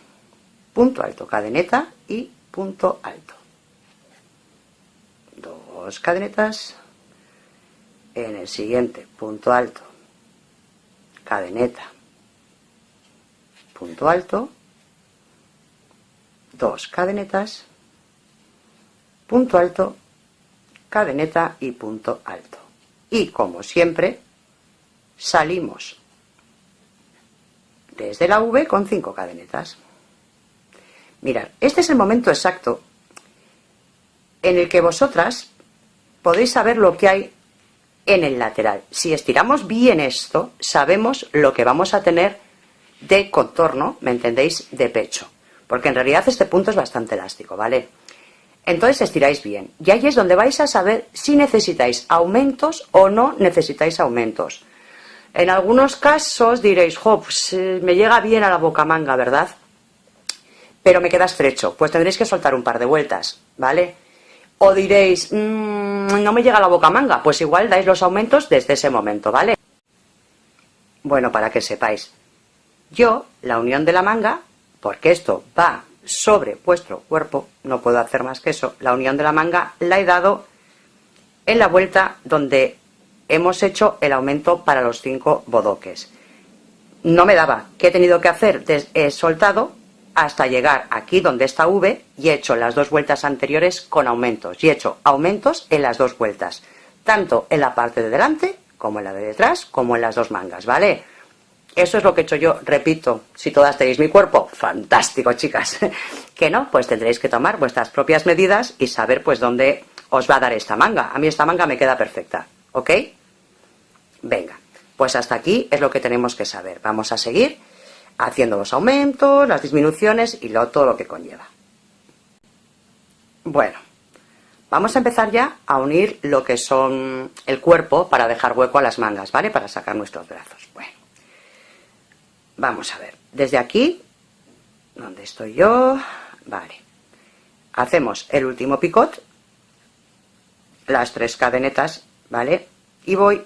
punto alto, cadeneta y punto alto. 2 cadenetas. En el siguiente, punto alto, cadeneta, punto alto. 2 cadenetas, punto alto, cadeneta y punto alto. Y como siempre, salimos desde la V con 5 cadenetas. Mirad, este es el momento exacto en el que vosotras podéis saber lo que hay en el lateral. Si estiramos bien esto, sabemos lo que vamos a tener de contorno, ¿me entendéis?, de pecho. Porque en realidad este punto es bastante elástico, ¿vale? Entonces estiráis bien. Y ahí es donde vais a saber si necesitáis aumentos o no necesitáis aumentos. En algunos casos diréis, jo, pues me llega bien a la bocamanga, ¿verdad? Pero me queda estrecho. Pues tendréis que soltar un par de vueltas, ¿vale? O diréis, no me llega a la bocamanga. Pues igual dais los aumentos desde ese momento, ¿vale? Bueno, para que sepáis. Yo, la unión de la manga, porque esto va sobre vuestro cuerpo, no puedo hacer más que eso. La unión de la manga la he dado en la vuelta donde hemos hecho el aumento para los 5 bodoques. No me daba. ¿Qué he tenido que hacer? He soltado hasta llegar aquí donde está V y he hecho las 2 vueltas anteriores con aumentos. Y he hecho aumentos en las 2 vueltas, tanto en la parte de delante como en la de detrás, como en las 2 mangas, ¿vale? Eso es lo que he hecho yo. Repito, si todas tenéis mi cuerpo, fantástico, chicas. Que no, pues tendréis que tomar vuestras propias medidas y saber pues dónde os va a dar esta manga. A mí esta manga me queda perfecta, ¿ok? Venga, pues hasta aquí es lo que tenemos que saber. Vamos a seguir haciendo los aumentos, las disminuciones y todo lo que conlleva. Bueno, vamos a empezar ya a unir lo que son el cuerpo para dejar hueco a las mangas, ¿vale? Para sacar nuestros brazos. Bueno, vamos a ver. Desde aquí, donde estoy yo, vale. Hacemos el último picot, las 3 cadenetas, ¿vale? Y voy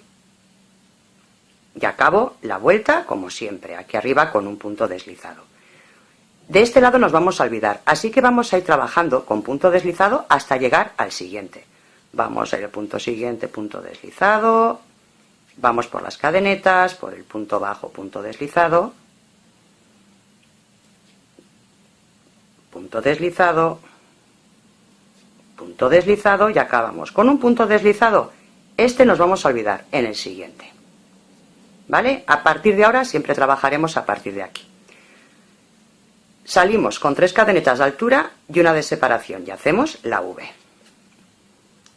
y acabo la vuelta como siempre, aquí arriba con un punto deslizado. De este lado nos vamos a olvidar, así que vamos a ir trabajando con punto deslizado hasta llegar al siguiente. Vamos a ir al punto siguiente, punto deslizado, vamos por las cadenetas, por el punto bajo, punto deslizado, punto deslizado, punto deslizado y acabamos con un punto deslizado. Este nos vamos a olvidar en el siguiente. ¿Vale? A partir de ahora siempre trabajaremos a partir de aquí. Salimos con 3 cadenetas de altura y una de separación y hacemos la V.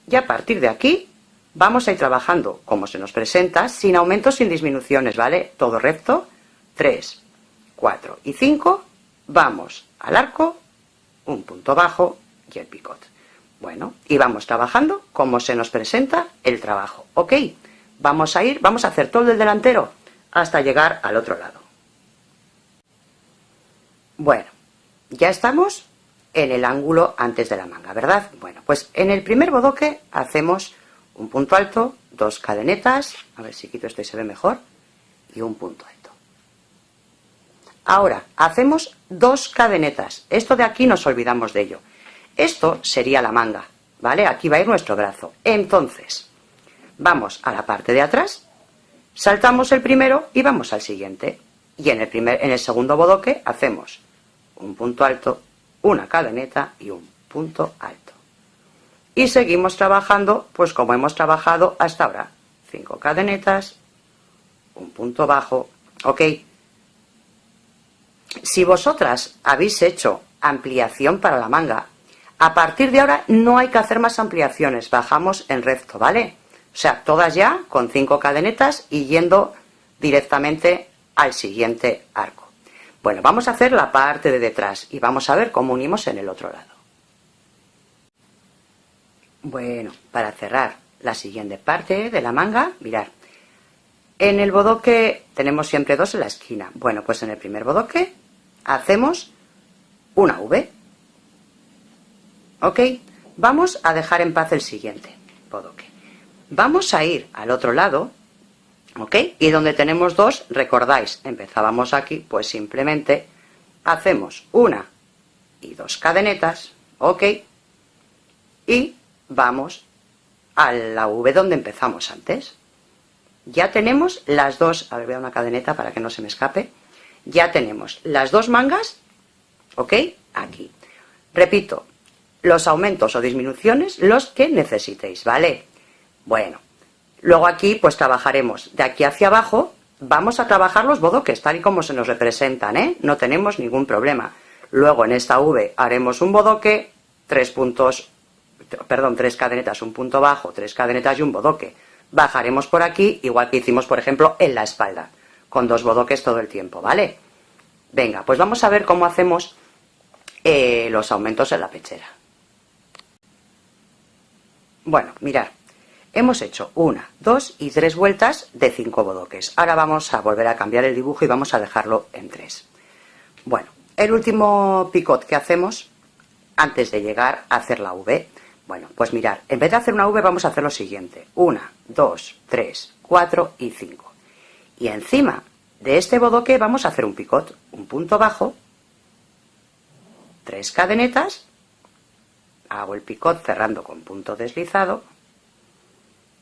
Y a partir de aquí vamos a ir trabajando como se nos presenta, sin aumentos, sin disminuciones, ¿vale? Todo recto, 3, 4 y 5, vamos al arco, un punto bajo y el picot. Bueno, y vamos trabajando como se nos presenta el trabajo, ¿ok? Vamos a hacer todo el delantero hasta llegar al otro lado. Bueno, ya estamos en el ángulo antes de la manga, ¿verdad? Bueno, pues en el primer bodoque hacemos un punto alto, 2 cadenetas, a ver si quito esto y se ve mejor, y un punto alto. Ahora, hacemos 2 cadenetas. Esto de aquí nos olvidamos de ello. Esto sería la manga, ¿vale? Aquí va a ir nuestro brazo. Entonces, vamos a la parte de atrás, saltamos el primero y vamos al siguiente. Y en el segundo bodoque hacemos un punto alto, una cadeneta y un punto alto. Y seguimos trabajando, pues como hemos trabajado hasta ahora. 5 cadenetas, un punto bajo, ¿ok? Si vosotras habéis hecho ampliación para la manga, a partir de ahora no hay que hacer más ampliaciones, bajamos en recto, ¿vale? O sea, todas ya con 5 cadenetas y yendo directamente al siguiente arco. Bueno, vamos a hacer la parte de detrás y vamos a ver cómo unimos en el otro lado. Bueno, para cerrar la siguiente parte de la manga, mirad. En el bodoque tenemos siempre 2 en la esquina. Bueno, pues en el primer bodoque hacemos una V. ¿Ok? Vamos a dejar en paz el siguiente bodoque. Vamos a ir al otro lado, ¿ok? Y donde tenemos 2, recordáis, empezábamos aquí, pues simplemente hacemos 1 y 2 cadenetas, ¿ok? Y vamos a la V donde empezamos antes. Ya tenemos las 2, a ver, voy a dar una cadeneta para que no se me escape. Ya tenemos las 2 mangas, ¿ok? Aquí. Repito, los aumentos o disminuciones, los que necesitéis, ¿vale? Bueno, luego aquí pues trabajaremos de aquí hacia abajo, vamos a trabajar los bodoques tal y como se nos representan, ¿eh? No tenemos ningún problema. Luego en esta V haremos un bodoque, 3 cadenetas, un punto bajo, 3 cadenetas y un bodoque. Bajaremos por aquí, igual que hicimos, por ejemplo, en la espalda, con 2 bodoques todo el tiempo, ¿vale? Venga, pues vamos a ver cómo hacemos los aumentos en la pechera. Bueno, mirad. Hemos hecho 1, 2 y 3 vueltas de 5 bodoques. Ahora vamos a volver a cambiar el dibujo y vamos a dejarlo en 3. Bueno, el último picot que hacemos antes de llegar a hacer la V. Bueno, pues mirad, en vez de hacer una V vamos a hacer lo siguiente. 1, 2, 3, 4 y 5. Y encima de este bodoque vamos a hacer un picot, un punto bajo, 3 cadenetas, hago el picot cerrando con punto deslizado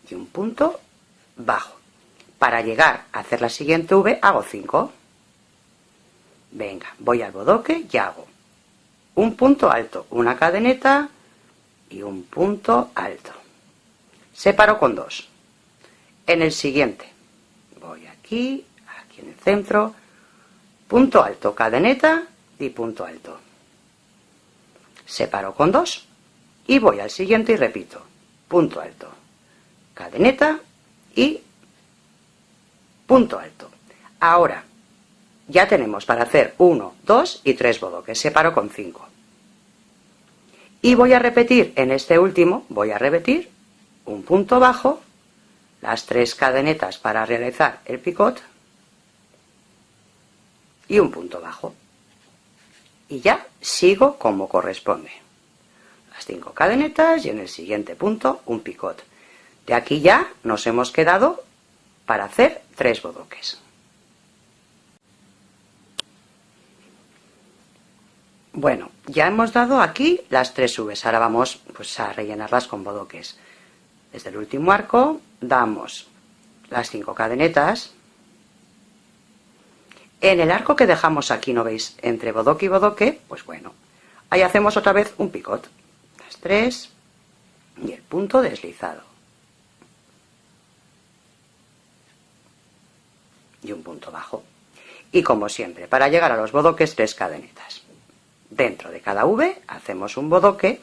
y un punto bajo. Para llegar a hacer la siguiente V hago 5. Venga, voy al bodoque y hago un punto alto, una cadeneta y un punto alto. Separo con 2. En el siguiente voy aquí en el centro, punto alto, cadeneta y punto alto. Separo con 2 y voy al siguiente y repito, punto alto, cadeneta y punto alto. Ahora ya tenemos para hacer 1, 2 y 3 bodoques. Separo con 5. Y voy a repetir en este último, voy a repetir un punto bajo, las 3 cadenetas para realizar el picot y un punto bajo. Y ya sigo como corresponde. Las 5 cadenetas y en el siguiente punto un picot. De aquí ya nos hemos quedado para hacer 3 bodoques. Bueno, ya hemos dado aquí las 3 V's, ahora vamos pues a rellenarlas con bodoques. Desde el último arco damos las 5 cadenetas. En el arco que dejamos aquí, ¿no veis? Entre bodoque y bodoque, pues bueno, ahí hacemos otra vez un picot. Las 3 y el punto deslizado. Y un punto bajo. Y como siempre, para llegar a los bodoques, 3 cadenetas. Dentro de cada V hacemos un bodoque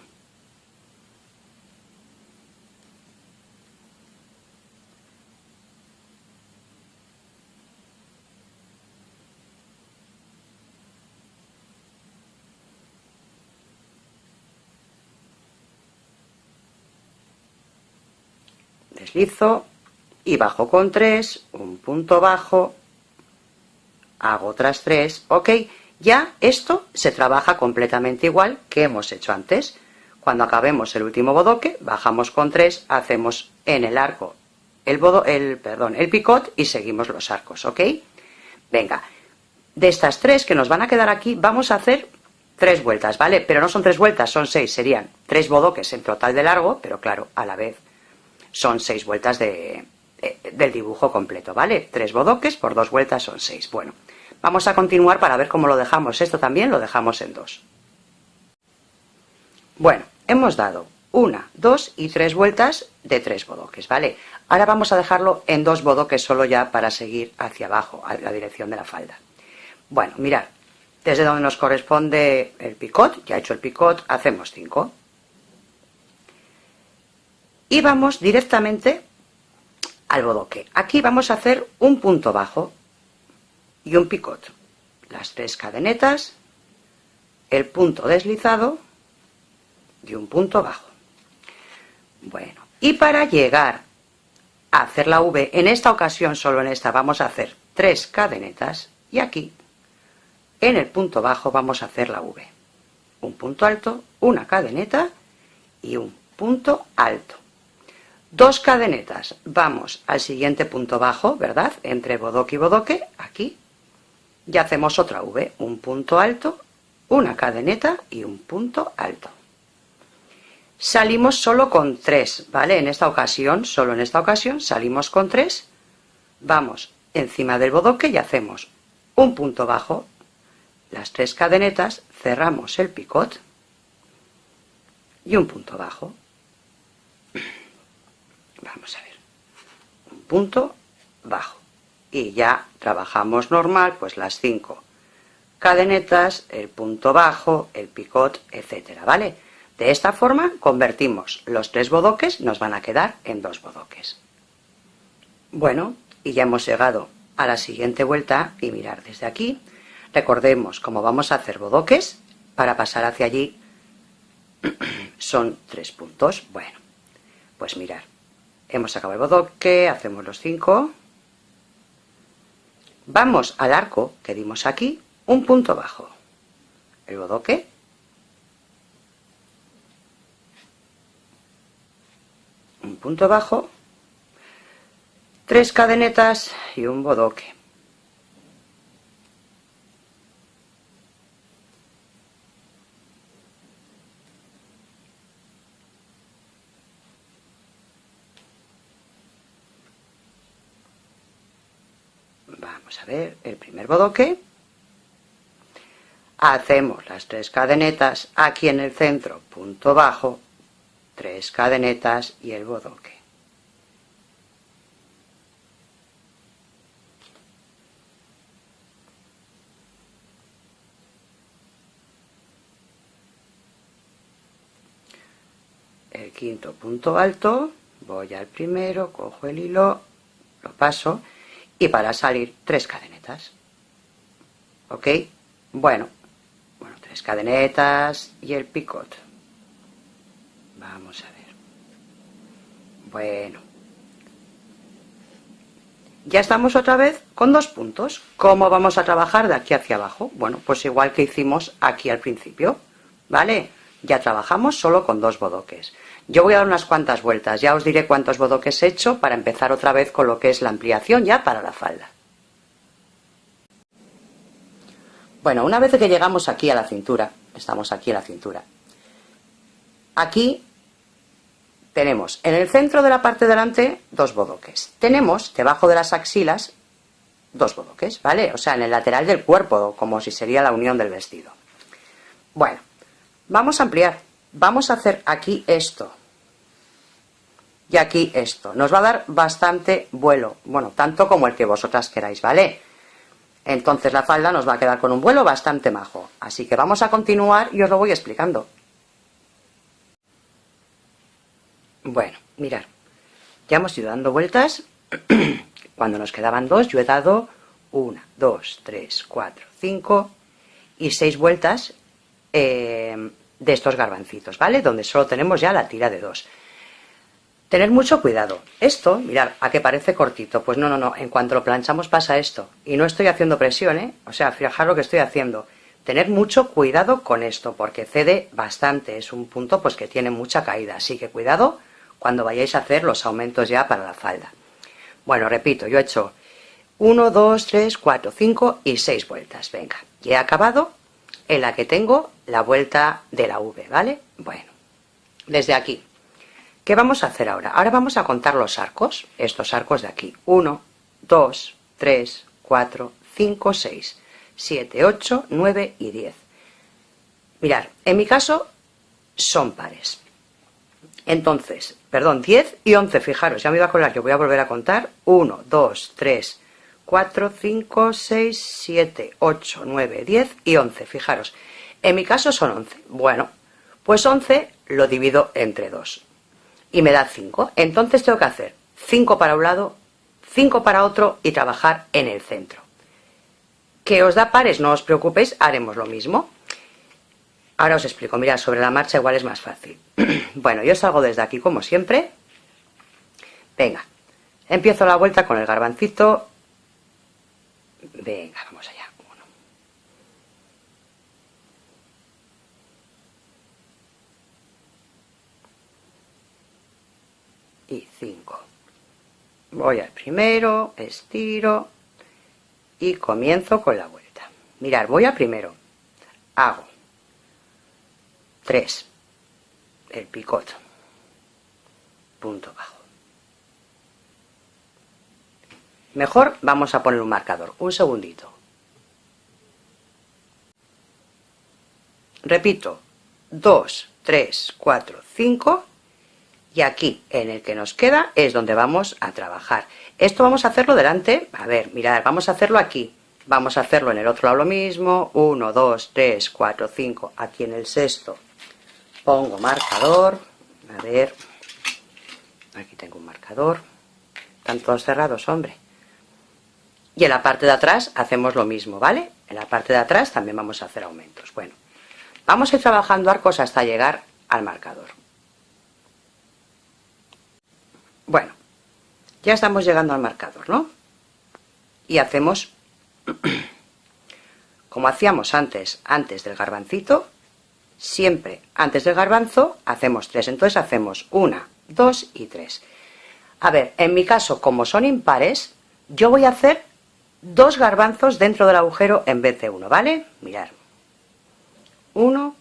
deslizo y bajo con 3, un punto bajo, hago otras 3, ok. Ya esto se trabaja completamente igual que hemos hecho antes. Cuando acabemos el último bodoque, bajamos con 3, hacemos en el arco el picot y seguimos los arcos, ¿ok? Venga, de estas 3 que nos van a quedar aquí, vamos a hacer 3 vueltas, ¿vale? Pero no son 3 vueltas, son 6, serían 3 bodoques en total de largo, pero claro, a la vez son 6 vueltas del dibujo completo, ¿vale? 3 bodoques por 2 vueltas son 6. Bueno, vamos a continuar para ver cómo lo dejamos. Esto también lo dejamos en 2. Bueno, hemos dado 1, 2 y 3 vueltas de 3 bodoques, ¿vale? Ahora vamos a dejarlo en 2 bodoques solo ya para seguir hacia abajo, a la dirección de la falda. Bueno, mirad, desde donde nos corresponde el picot, ya hecho el picot, hacemos 5. Y vamos directamente al bodoque. Aquí vamos a hacer un punto bajo y un picot, las 3 cadenetas, el punto deslizado y un punto bajo. Bueno, y para llegar a hacer la V, en esta ocasión, solo en esta, vamos a hacer 3 cadenetas y aquí, en el punto bajo, vamos a hacer la V. Un punto alto, una cadeneta y un punto alto. 2 cadenetas, vamos al siguiente punto bajo, ¿verdad? Entre bodoque y bodoque, aquí. Y hacemos otra V, un punto alto, una cadeneta y un punto alto. Salimos solo con 3, ¿vale? En esta ocasión, solo en esta ocasión, salimos con 3. Vamos encima del bodoque y hacemos un punto bajo, las 3 cadenetas, cerramos el picot y un punto bajo. Vamos a ver, un punto bajo. Y ya trabajamos normal, pues las 5 cadenetas, el punto bajo, el picot, etcétera, ¿vale? De esta forma convertimos los 3 bodoques, nos van a quedar en 2 bodoques. Bueno, y ya hemos llegado a la siguiente vuelta y mirar desde aquí. Recordemos, como vamos a hacer bodoques, para pasar hacia allí son 3 puntos. Bueno, pues mirar, hemos acabado el bodoque, hacemos los 5. Vamos al arco que dimos aquí, un punto bajo, el bodoque, un punto bajo, 3 cadenetas y un bodoque. vamos a ver, el primer bodoque, hacemos las 3 cadenetas aquí en el centro, punto bajo, 3 cadenetas y el bodoque. El quinto punto alto, voy al primero, cojo el hilo, lo paso y para salir 3 cadenetas. ¿Ok? Bueno, 3 cadenetas y el picot. Vamos a ver. Bueno. Ya estamos otra vez con 2 puntos. ¿Cómo vamos a trabajar de aquí hacia abajo? Bueno, pues igual que hicimos aquí al principio, ¿vale? Ya trabajamos solo con 2 bodoques. Yo voy a dar unas cuantas vueltas, ya os diré cuántos bodoques he hecho para empezar otra vez con lo que es la ampliación ya para la falda. Bueno, una vez que llegamos aquí a la cintura, estamos aquí en la cintura, aquí tenemos en el centro de la parte de delante 2 bodoques. Tenemos debajo de las axilas 2 bodoques, ¿vale? O sea, en el lateral del cuerpo, como si sería la unión del vestido. Bueno, vamos a ampliar. Vamos a hacer aquí esto. Y aquí esto. Nos va a dar bastante vuelo. Bueno, tanto como el que vosotras queráis, ¿vale? Entonces la falda nos va a quedar con un vuelo bastante majo. Así que vamos a continuar y os lo voy explicando. Bueno, mirad. Ya hemos ido dando vueltas. Cuando nos quedaban 2, yo he dado 1, 2, 3, 4, 5 y 6 vueltas de estos garbancitos, ¿vale? Donde solo tenemos ya la tira de 2. Tener mucho cuidado. Esto, mirad, ¿a qué parece cortito? Pues no. En cuanto lo planchamos pasa esto. Y no estoy haciendo presión, ¿eh? O sea, fijaros lo que estoy haciendo. Tener mucho cuidado con esto, porque cede bastante. Es un punto pues que tiene mucha caída. Así que cuidado cuando vayáis a hacer los aumentos ya para la falda. Bueno, repito, yo he hecho 1, 2, 3, 4, 5 y 6 vueltas. Venga, y he acabado en la que tengo la vuelta de la V, ¿vale? Bueno, desde aquí. ¿Qué vamos a hacer ahora? Ahora vamos a contar los arcos, estos arcos de aquí. 1, 2, 3, 4, 5, 6, 7, 8, 9 y 10. Mirad, en mi caso son pares. Entonces, perdón, 10 y 11, fijaros, ya me iba a colar, yo voy a volver a contar. 1, 2, 3, 4, 5, 6, 7, 8, 9, 10 y 11, fijaros. En mi caso son 11. Bueno, pues 11 lo divido entre 2. Y me da 5. Entonces tengo que hacer 5 para un lado, 5 para otro y trabajar en el centro. ¿Que os da pares? No os preocupéis, haremos lo mismo. Ahora os explico, mirad, sobre la marcha igual es más fácil. Bueno, yo salgo desde aquí como siempre. Venga, empiezo la vuelta con el garbancito. Venga, vamos allá. 1 y 5. Voy al primero, estiro y comienzo con la vuelta. Mirad, voy al primero. Hago 3, el picot, punto bajo. Mejor vamos a poner un marcador, un segundito. Repito, 2, 3, 4, 5 y aquí en el que nos queda es donde vamos a trabajar. Esto vamos a hacerlo delante, a ver, mirad, vamos a hacerlo aquí. Vamos a hacerlo en el otro lado lo mismo, 1, 2, 3, 4, 5, aquí en el sexto. Pongo marcador, a ver, aquí tengo un marcador, están todos cerrados, hombre. Y en la parte de atrás hacemos lo mismo, ¿vale? En la parte de atrás también vamos a hacer aumentos. Bueno, vamos a ir trabajando arcos hasta llegar al marcador. Bueno, ya estamos llegando al marcador, ¿no? Y hacemos, como hacíamos antes del garbancito, siempre antes del garbanzo hacemos 3, entonces hacemos 1, 2 y 3. A ver, en mi caso, como son impares, yo voy a hacer 2 garbanzos dentro del agujero en vez de 1, ¿vale? Mirad. 1,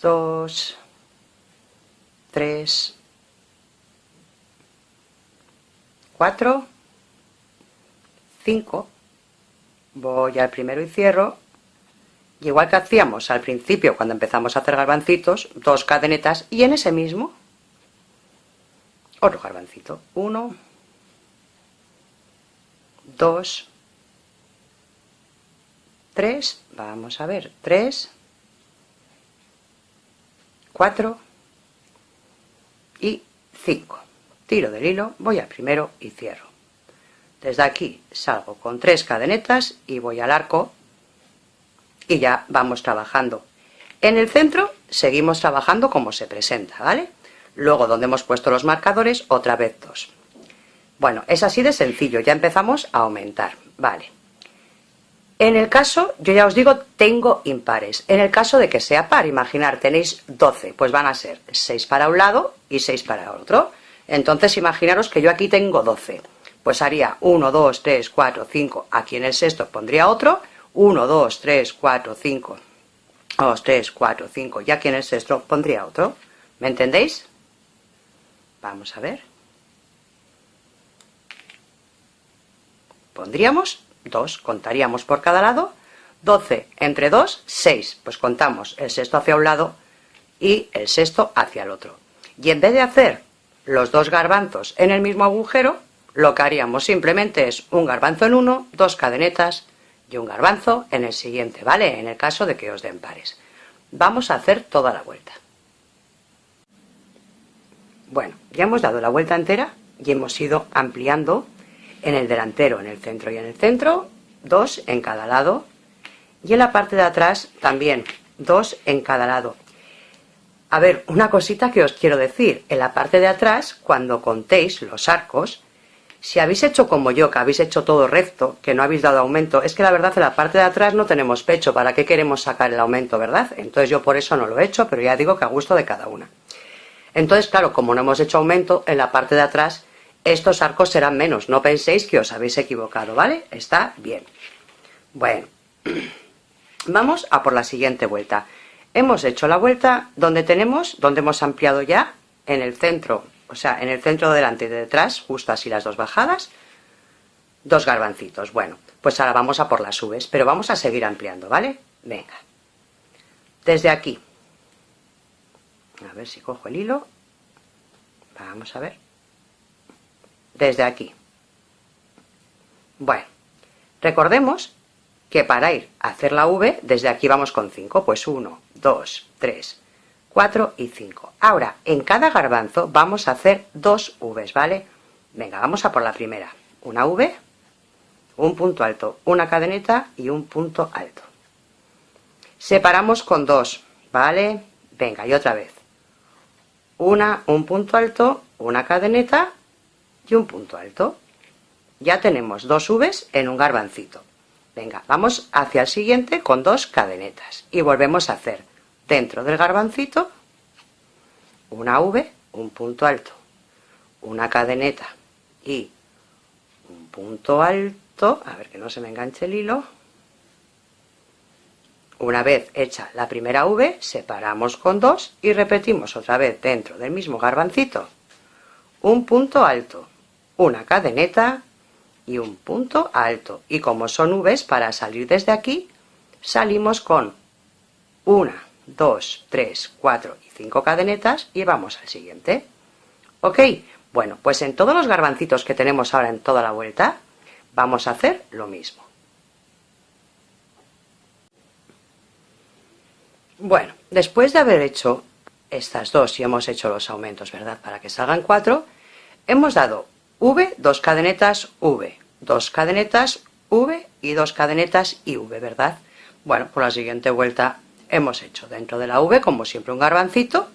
2, 3, 4, 5, voy al primero y cierro, y igual que hacíamos al principio cuando empezamos a hacer garbancitos, 2 cadenetas, y en ese mismo otro garbancito, 1, 2, 3, vamos a ver, 3, 4 y 5. Tiro del hilo, voy al primero y cierro. Desde aquí salgo con 3 cadenetas y voy al arco y ya vamos trabajando. En el centro seguimos trabajando como se presenta, ¿vale? Luego donde hemos puesto los marcadores, otra vez 2. Bueno, es así de sencillo, ya empezamos a aumentar, ¿vale? En el caso, yo ya os digo, tengo impares. En el caso de que sea par, imaginar, tenéis 12, pues van a ser 6 para un lado y 6 para otro. Entonces, imaginaros que yo aquí tengo 12. Pues haría 1, 2, 3, 4, 5. Aquí en el sexto pondría otro. 1, 2, 3, 4, 5. 2, 3, 4, 5. Y aquí en el sexto pondría otro. ¿Me entendéis? Vamos a ver. Pondríamos 2, contaríamos por cada lado, 12 entre 2, 6, pues contamos el sexto hacia un lado y el sexto hacia el otro. Y en vez de hacer los 2 garbanzos en el mismo agujero, lo que haríamos simplemente es un garbanzo en uno, 2 cadenetas y un garbanzo en el siguiente, ¿vale? En el caso de que os den pares. Vamos a hacer toda la vuelta. Bueno, ya hemos dado la vuelta entera y hemos ido ampliando en el delantero, en el centro y en el centro, 2 en cada lado, y en la parte de atrás también 2 en cada lado. A ver, una cosita que os quiero decir, en la parte de atrás, cuando contéis los arcos, si habéis hecho como yo, que habéis hecho todo recto, que no habéis dado aumento, es que la verdad en la parte de atrás no tenemos pecho, ¿para qué queremos sacar el aumento, verdad? Entonces yo por eso no lo he hecho, pero ya digo que a gusto de cada una. Entonces, claro, como no hemos hecho aumento, en la parte de atrás estos arcos serán menos, no penséis que os habéis equivocado, ¿vale? Está bien. Bueno, vamos a por la siguiente vuelta. Hemos hecho la vuelta donde hemos ampliado ya en el centro, o sea, en el centro de delante y de detrás, justo así las 2 bajadas, 2 garbancitos. Bueno, pues ahora vamos a por las V's, pero vamos a seguir ampliando, ¿vale? Venga. Desde aquí. A ver si cojo el hilo. Vamos a ver. Desde aquí. Bueno, recordemos que para ir a hacer la V, desde aquí vamos con 5, pues 1, 2, 3, 4 y 5. Ahora, en cada garbanzo vamos a hacer 2 V's, ¿vale? Venga, vamos a por la primera. Una V, un punto alto, una cadeneta y un punto alto. Separamos con 2, ¿vale? Venga, y otra vez. Un punto alto, una cadeneta y un punto alto. Ya tenemos 2 V's en un garbancito. Venga, vamos hacia el siguiente con 2 cadenetas y volvemos a hacer dentro del garbancito una V, un punto alto, una cadeneta y un punto alto. A ver que no se me enganche el hilo. Una vez hecha la primera V, separamos con 2 y repetimos otra vez dentro del mismo garbancito un punto alto, una cadeneta y un punto alto. Y como son V's, para salir desde aquí, salimos con 1, 2, 3, 4 y 5 cadenetas y vamos al siguiente. ¿Ok? Bueno, pues en todos los garbancitos que tenemos ahora en toda la vuelta, vamos a hacer lo mismo. Bueno, después de haber hecho estas 2 y hemos hecho los aumentos, ¿verdad? Para que salgan 4, hemos dado V, 2 cadenetas, V, 2 cadenetas, V y 2 cadenetas y V, ¿verdad? Bueno, por la siguiente vuelta hemos hecho dentro de la V, como siempre, un garbancito,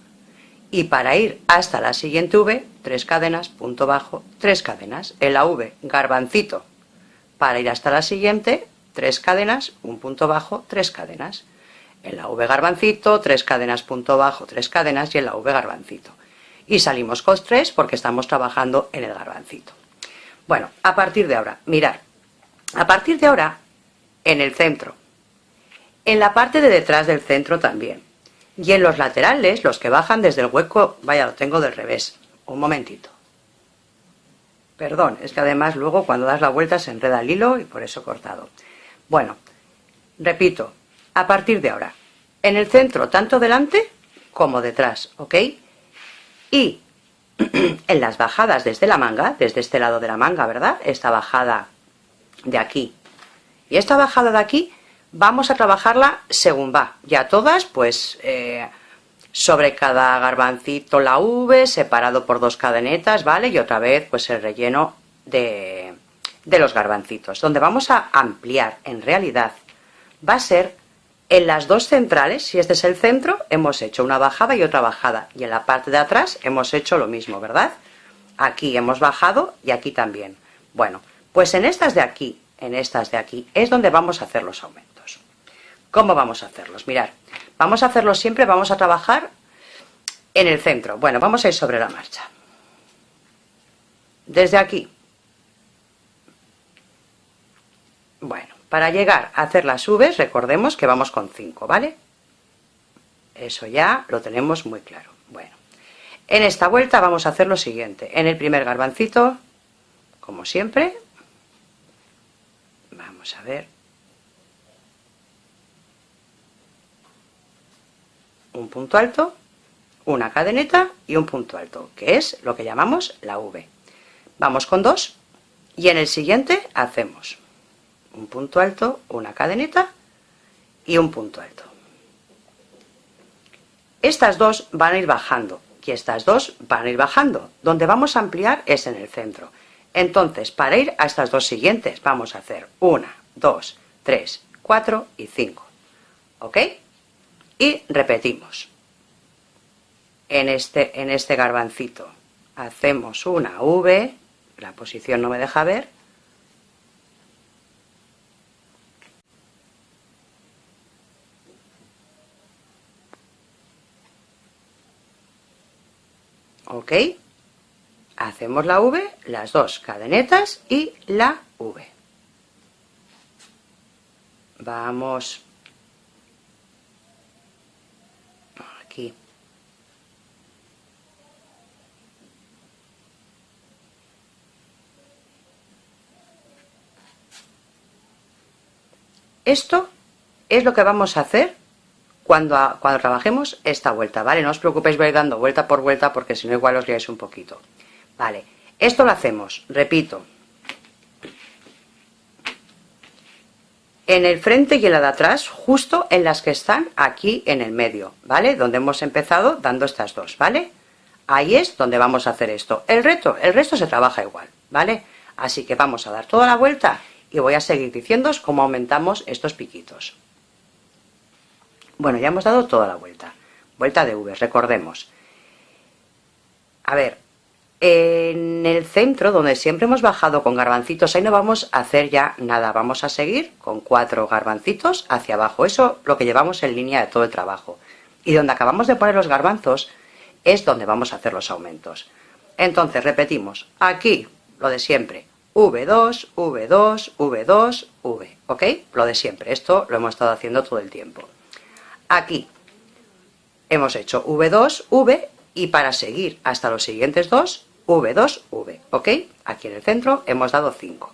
y para ir hasta la siguiente V, 3 cadenas, punto bajo, 3 cadenas. En la V, garbancito. Para ir hasta la siguiente, 3 cadenas, un punto bajo, 3 cadenas. En la V garbancito, 3 cadenas, punto bajo, 3 cadenas, y en la V garbancito. Y salimos con 3 porque estamos trabajando en el garbancito. Bueno, a partir de ahora, mirad, a partir de ahora, en el centro, en la parte de detrás del centro también, y en los laterales, los que bajan desde el hueco, vaya, lo tengo del revés, un momentito. Perdón, es que además luego cuando das la vuelta se enreda el hilo y por eso he cortado. Bueno, repito, a partir de ahora, en el centro, tanto delante como detrás, ¿ok? Y en las bajadas desde la manga, desde este lado de la manga, ¿verdad? Esta bajada de aquí y esta bajada de aquí, vamos a trabajarla según va. Ya todas, pues, sobre cada garbancito la V, separado por 2 cadenetas, ¿vale? Y otra vez, pues, el relleno de los garbancitos. Donde vamos a ampliar, en realidad, va a ser en las 2 centrales. Si este es el centro, hemos hecho una bajada y otra bajada. Y en la parte de atrás hemos hecho lo mismo, ¿verdad? Aquí hemos bajado y aquí también. Bueno, pues en estas de aquí es donde vamos a hacer los aumentos. ¿Cómo vamos a hacerlos? Mirad, vamos a hacerlos siempre, vamos a trabajar en el centro. Bueno, vamos a ir sobre la marcha. Desde aquí. Bueno, para llegar a hacer las V's, recordemos que vamos con 5, ¿vale? Eso ya lo tenemos muy claro. Bueno, en esta vuelta vamos a hacer lo siguiente. En el primer garbancito, como siempre, vamos a ver, un punto alto, una cadeneta y un punto alto, que es lo que llamamos la V. Vamos con 2 y en el siguiente hacemos un punto alto, una cadeneta y un punto alto. Estas dos van a ir bajando y estas dos van a ir bajando. Donde vamos a ampliar es en el centro. Entonces, para ir a estas dos siguientes, vamos a hacer 1, 2, 3, 4 y 5. ¿Ok? Y repetimos. En este garbancito hacemos una V, la posición no me deja ver. ¿Ok? Hacemos la V, las 2 cadenetas y la V. Vamos aquí. Esto es lo que vamos a hacer cuando trabajemos esta vuelta, ¿vale? No os preocupéis, voy dando vuelta por vuelta porque si no igual os liáis un poquito. Vale, esto lo hacemos, repito, en el frente y en la de atrás, justo en las que están aquí en el medio, ¿vale? Donde hemos empezado dando estas dos, ¿vale? Ahí es donde vamos a hacer esto. El resto se trabaja igual, ¿vale? Así que vamos a dar toda la vuelta y voy a seguir diciéndoos cómo aumentamos estos piquitos. Bueno, ya hemos dado toda la vuelta. Vuelta de V, recordemos. A ver, en el centro, donde siempre hemos bajado con garbancitos, ahí no vamos a hacer ya nada. Vamos a seguir con 4 garbancitos hacia abajo. Eso lo que llevamos en línea de todo el trabajo. Y donde acabamos de poner los garbanzos es donde vamos a hacer los aumentos. Entonces, repetimos. Aquí, lo de siempre. V2, V2, V2, V. ¿Ok? Lo de siempre. Esto lo hemos estado haciendo todo el tiempo. Aquí hemos hecho V2, V y para seguir hasta los siguientes dos, V2, V, ¿ok? Aquí en el centro hemos dado 5.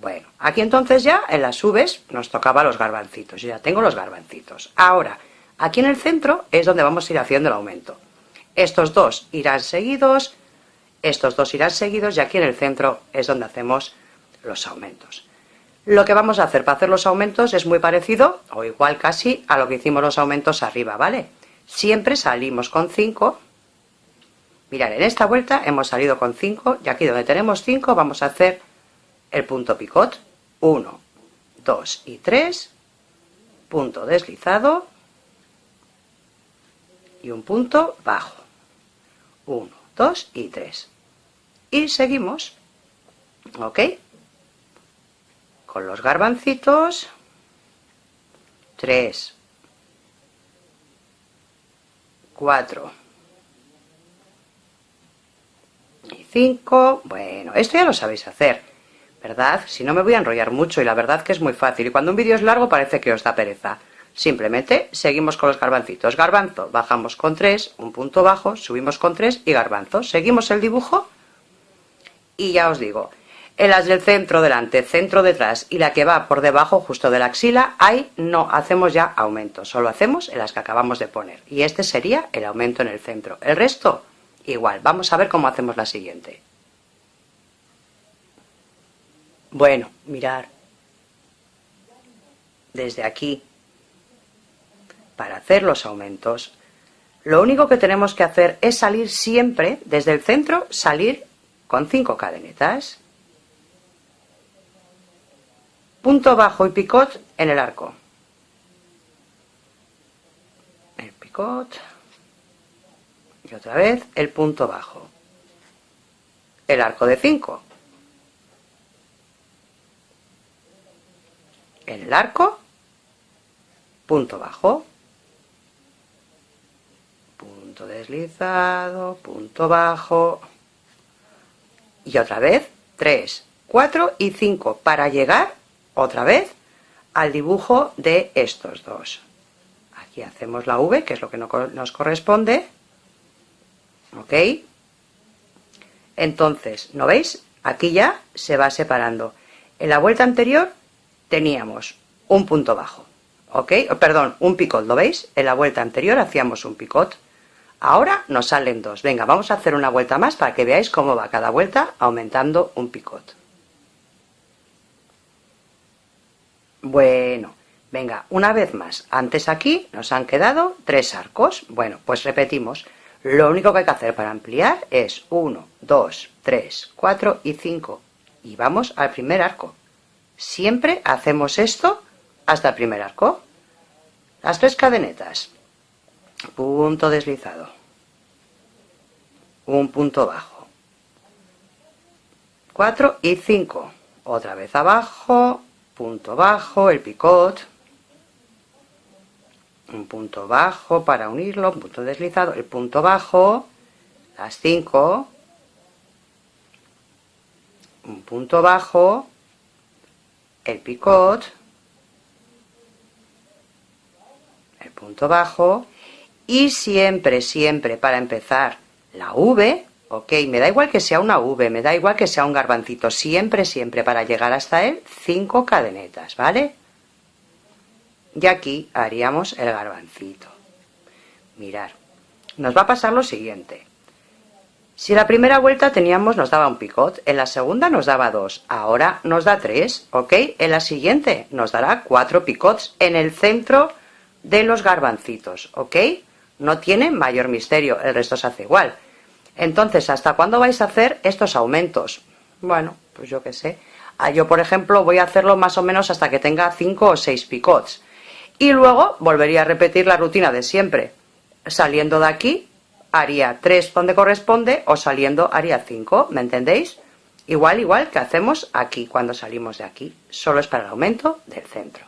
Bueno, aquí entonces ya en las V's nos tocaba los garbancitos. Yo ya tengo los garbancitos. Ahora, aquí en el centro es donde vamos a ir haciendo el aumento. Estos dos irán seguidos, estos dos irán seguidos y aquí en el centro es donde hacemos los aumentos. Lo que vamos a hacer para hacer los aumentos es muy parecido, o igual casi, a lo que hicimos los aumentos arriba, ¿vale? Siempre salimos con 5. Mirad, en esta vuelta hemos salido con 5, y aquí donde tenemos 5 vamos a hacer el punto picot. 1, 2 y 3, punto deslizado, y un punto bajo. 1, 2 y 3. Y seguimos, ¿ok? Con los garbancitos, 3, 4 y 5. Bueno, esto ya lo sabéis hacer, ¿verdad? Si no me voy a enrollar mucho y la verdad que es muy fácil. Y cuando un vídeo es largo parece que os da pereza. Simplemente seguimos con los garbancitos. Garbanzo, bajamos con 3, un punto bajo, subimos con 3 y garbanzo. Seguimos el dibujo Y ya os digo, en las del centro delante, centro detrás y la que va por debajo justo de la axila, ahí no hacemos ya aumento, solo hacemos en las que acabamos de poner. Y este sería el aumento en el centro. El resto, igual. Vamos a ver cómo hacemos la siguiente. Bueno, mirar. Desde aquí, para hacer los aumentos, lo único que tenemos que hacer es salir siempre, desde el centro, salir con 5 cadenetas. Punto bajo y picot en el arco. El picot. Y otra vez el punto bajo. El arco de 5. En el arco, punto bajo. Punto deslizado, punto bajo. Y otra vez 3, 4 y 5 para llegar otra vez al dibujo de estos dos. Aquí hacemos la V, que es lo que nos corresponde. ¿Ok? Entonces, ¿no veis? Aquí ya se va separando. En la vuelta anterior teníamos un punto bajo. ¿Ok? Perdón, un picot, ¿lo veis? En la vuelta anterior hacíamos un picot. Ahora nos salen dos. Venga, vamos a hacer una vuelta más para que veáis cómo va cada vuelta aumentando un picot. Bueno, venga, una vez más. Antes aquí nos han quedado 3 arcos. Bueno, pues repetimos. Lo único que hay que hacer para ampliar es 1, 2, 3, 4 y 5. Y vamos al primer arco. Siempre hacemos esto hasta el primer arco. Las 3 cadenetas. Punto deslizado. Un punto bajo. 4 y 5. Otra vez abajo. Punto bajo, el picot. Un punto bajo para unirlo. Un punto deslizado. El punto bajo. Las 5. Un punto bajo. El picot. El punto bajo. Y siempre, siempre para empezar la V, ok, me da igual que sea una V, me da igual que sea un garbancito, siempre, siempre para llegar hasta él, 5 cadenetas, ¿vale? Y aquí haríamos el garbancito. Mirad, nos va a pasar lo siguiente. Si la primera vuelta nos daba un picot, en la segunda nos daba 2, ahora nos da 3, ok, en la siguiente nos dará 4 picots en el centro de los garbancitos, ok. No tiene mayor misterio, el resto se hace igual. Entonces, ¿hasta cuándo vais a hacer estos aumentos? Bueno, pues yo qué sé. Yo, por ejemplo, voy a hacerlo más o menos hasta que tenga 5 o 6 picots. Y luego volvería a repetir la rutina de siempre. Saliendo de aquí, haría 3 donde corresponde, o saliendo haría 5, ¿me entendéis? Igual que hacemos aquí, cuando salimos de aquí. Solo es para el aumento del centro.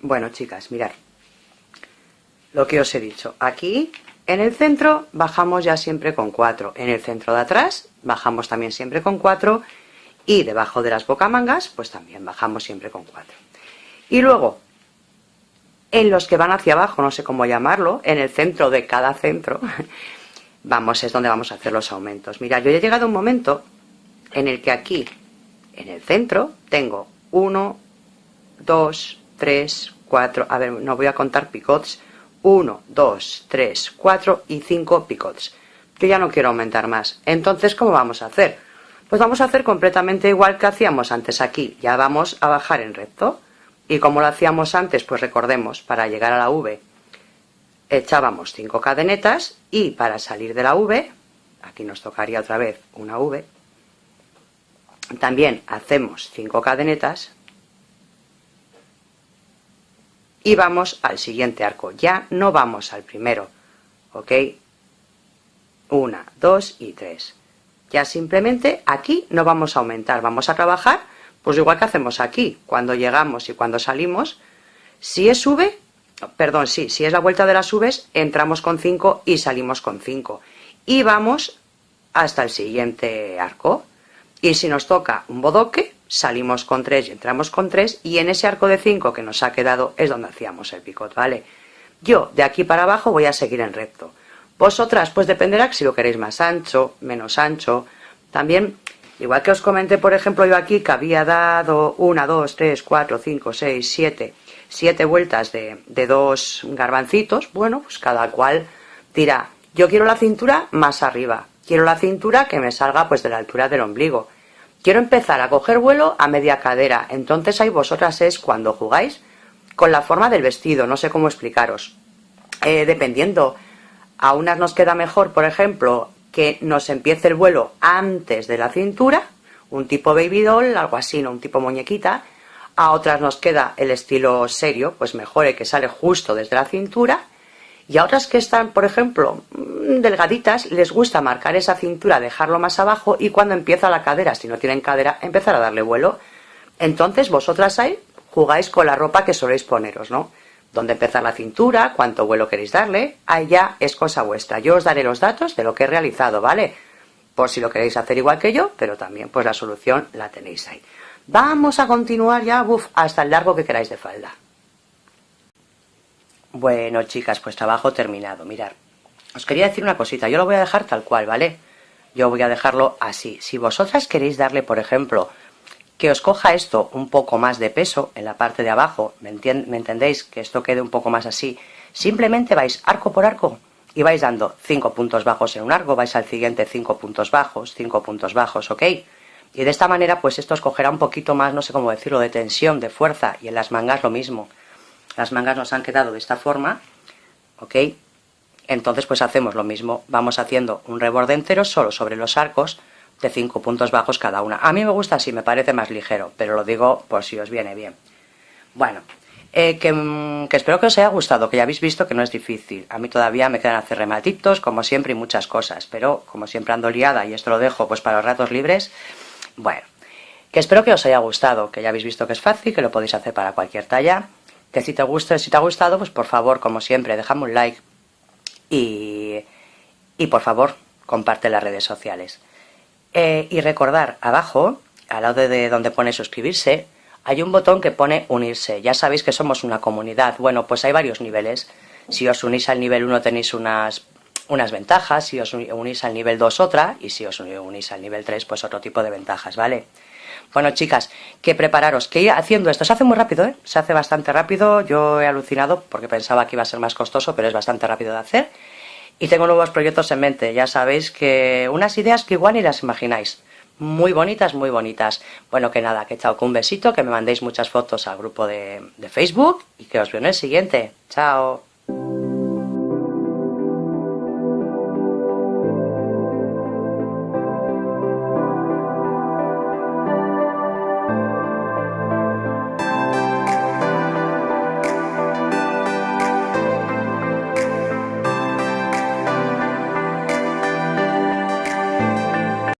Bueno, chicas, mirad. Lo que os he dicho, aquí en el centro bajamos ya siempre con 4, en el centro de atrás bajamos también siempre con 4 y debajo de las bocamangas pues también bajamos siempre con 4. Y luego, en los que van hacia abajo, no sé cómo llamarlo, en el centro de cada centro, es donde vamos a hacer los aumentos. Mira, yo he llegado a un momento en el que aquí, en el centro, tengo 1, 2, 3, 4, a ver, no voy a contar picots, 1, 2, 3, 4 y 5 picots. Yo ya no quiero aumentar más. Entonces, ¿cómo vamos a hacer? Pues vamos a hacer completamente igual que hacíamos antes aquí. Ya vamos a bajar en recto. Y como lo hacíamos antes, pues recordemos, para llegar a la V echábamos 5 cadenetas y para salir de la V, aquí nos tocaría otra vez una V, también hacemos 5 cadenetas y vamos al siguiente arco, ya no vamos al primero, ¿ok? 1, 2 y 3. Ya simplemente aquí no vamos a aumentar, vamos a trabajar, pues igual que hacemos aquí, cuando llegamos y cuando salimos. Si es V, perdón, sí, si es la vuelta de las Vs, entramos con 5 y salimos con 5. Y vamos hasta el siguiente arco. Y si nos toca un bodoque, salimos con 3 y entramos con 3, y en ese arco de 5 que nos ha quedado es donde hacíamos el picot, ¿vale? Yo de aquí para abajo voy a seguir en recto. Vosotras, pues dependerá si lo queréis más ancho, menos ancho. También, igual que os comenté, por ejemplo, yo aquí que había dado 1, 2, 3, 4, 5, 6, 7 vueltas de 2 garbancitos. Bueno, pues cada cual dirá, yo quiero la cintura más arriba, quiero la cintura que me salga pues de la altura del ombligo, quiero empezar a coger vuelo a media cadera. Entonces ahí vosotras es cuando jugáis con la forma del vestido, no sé cómo explicaros. Dependiendo, a unas nos queda mejor, por ejemplo, que nos empiece el vuelo antes de la cintura, un tipo baby doll, algo así, no un tipo muñequita. A otras nos queda el estilo serio, pues mejor el que sale justo desde la cintura. Y a otras que están, por ejemplo, delgaditas, les gusta marcar esa cintura, dejarlo más abajo y cuando empieza la cadera, si no tienen cadera, empezar a darle vuelo. Entonces vosotras ahí jugáis con la ropa que soléis poneros, ¿no? Dónde empezar la cintura, cuánto vuelo queréis darle, ahí ya es cosa vuestra. Yo os daré los datos de lo que he realizado, ¿vale? Por si lo queréis hacer igual que yo, pero también pues la solución la tenéis ahí. Vamos a continuar ya, hasta el largo que queráis de falda. Bueno, chicas, pues trabajo terminado. Mirad, os quería decir una cosita, yo lo voy a dejar tal cual, ¿vale? Yo voy a dejarlo así. Si vosotras queréis darle, por ejemplo, que os coja esto un poco más de peso en la parte de abajo, ¿me entendéis? Que esto quede un poco más así. Simplemente vais arco por arco y vais dando 5 puntos bajos en un arco, vais al siguiente 5 puntos bajos, ¿ok? Y de esta manera, pues esto os cogerá un poquito más, no sé cómo decirlo, de tensión, de fuerza, y en las mangas lo mismo. Las mangas nos han quedado de esta forma, ¿ok? Entonces, pues hacemos lo mismo, vamos haciendo un reborde entero solo sobre los arcos, de 5 puntos bajos cada una. A mí me gusta así, me parece más ligero, pero lo digo por si os viene bien. Bueno, que espero que os haya gustado, que ya habéis visto que no es difícil. A mí todavía me quedan hacer rematitos, como siempre, y muchas cosas, pero como siempre ando liada y esto lo dejo pues para los ratos libres. Bueno, que espero que os haya gustado, que ya habéis visto que es fácil, que lo podéis hacer para cualquier talla, que si te ha gustado, pues por favor, como siempre, déjame un like y por favor, comparte en las redes sociales. Y recordar, abajo, al lado de donde pone suscribirse, hay un botón que pone unirse. Ya sabéis que somos una comunidad. Bueno, pues hay varios niveles. Si os unís al nivel 1 tenéis unas ventajas, si os unís al nivel 2 otra, y si os unís al nivel 3 pues otro tipo de ventajas, ¿vale? Bueno, chicas, que prepararos, que ir haciendo esto. Se hace muy rápido, ¿eh? Se hace bastante rápido. Yo he alucinado porque pensaba que iba a ser más costoso, pero es bastante rápido de hacer. Y tengo nuevos proyectos en mente, ya sabéis que unas ideas que igual ni las imagináis. Muy bonitas, muy bonitas. Bueno, que nada, que chao, que un besito, que me mandéis muchas fotos al grupo de Facebook y que os veo en el siguiente. Chao.